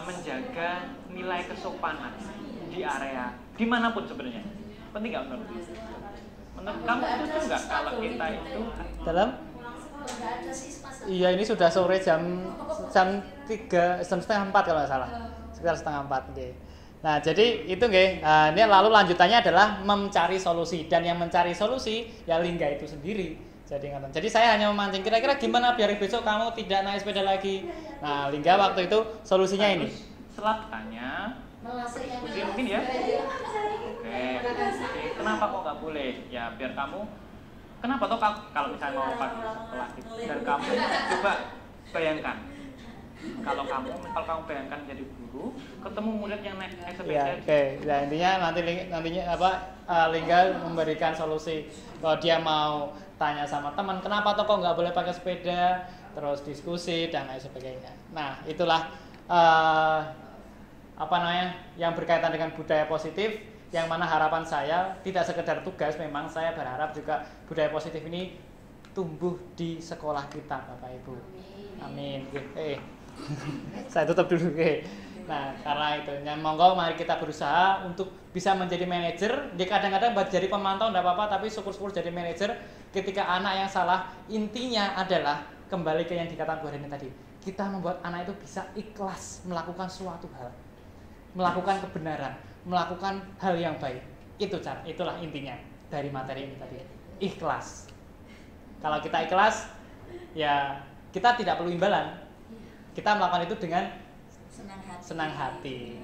Speaker 3: menjaga nilai kesopanan di area dimanapun sebenarnya? Penting nggak menurutmu? Menurut kamu setuju nggak kalau kita itu
Speaker 1: dalam iya ini sudah sore jam 3 jam setengah 4 kalau nggak salah, sekitar setengah 4 okay. Nah jadi itu nggih. Ini lalu lanjutannya adalah mencari solusi, dan yang mencari solusi ya Lingga itu sendiri. Jadi saya hanya memancing kira-kira gimana biar besok kamu tidak naik sepeda lagi. Nah Lingga waktu itu solusinya ini.
Speaker 3: Selatanya mungkin ya. Oke. Kenapa kok nggak boleh? Ya biar kamu. Kenapa toh kalau misalnya mau pagi sekolah gitu. Dan kamu coba bayangkan. Kalau kamu bayangkan jadi guru, ketemu murid yang naik sepeda.
Speaker 1: Ya, oke. Nah, intinya nantinya Lingga memberikan solusi. Kalau dia mau tanya sama teman, kenapa toh kok nggak boleh pakai sepeda, terus diskusi dan lain sebagainya. Nah, itulah yang berkaitan dengan budaya positif, yang mana harapan saya tidak sekedar tugas, memang saya berharap juga budaya positif ini tumbuh di sekolah kita, Bapak Ibu. Amin. Saya tutup dulu. Nah, karena itu, monggo mari kita berusaha untuk bisa menjadi manajer. Dia kadang-kadang jadi pemantau tidak apa-apa, tapi syukur-syukur jadi manajer. Ketika anak yang salah, intinya adalah kembali ke yang dikatakan Bu Harini tadi. Kita membuat anak itu bisa ikhlas melakukan suatu hal, melakukan kebenaran, melakukan hal yang baik. Itulah intinya dari materi ini tadi. Ikhlas. Kalau kita ikhlas, ya kita tidak perlu imbalan. Kita melakukan itu dengan senang hati.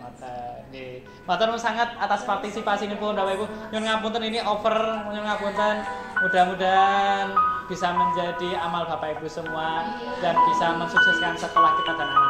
Speaker 1: Matur nuwun sangat atas partisipasi ini pun Bapak Ibu. Nyuwun ngapunten ini over, nyuwun ngapunten. Mudah-mudahan bisa menjadi amal Bapak Ibu semua dan bisa mensukseskan sekolah kita dan anak.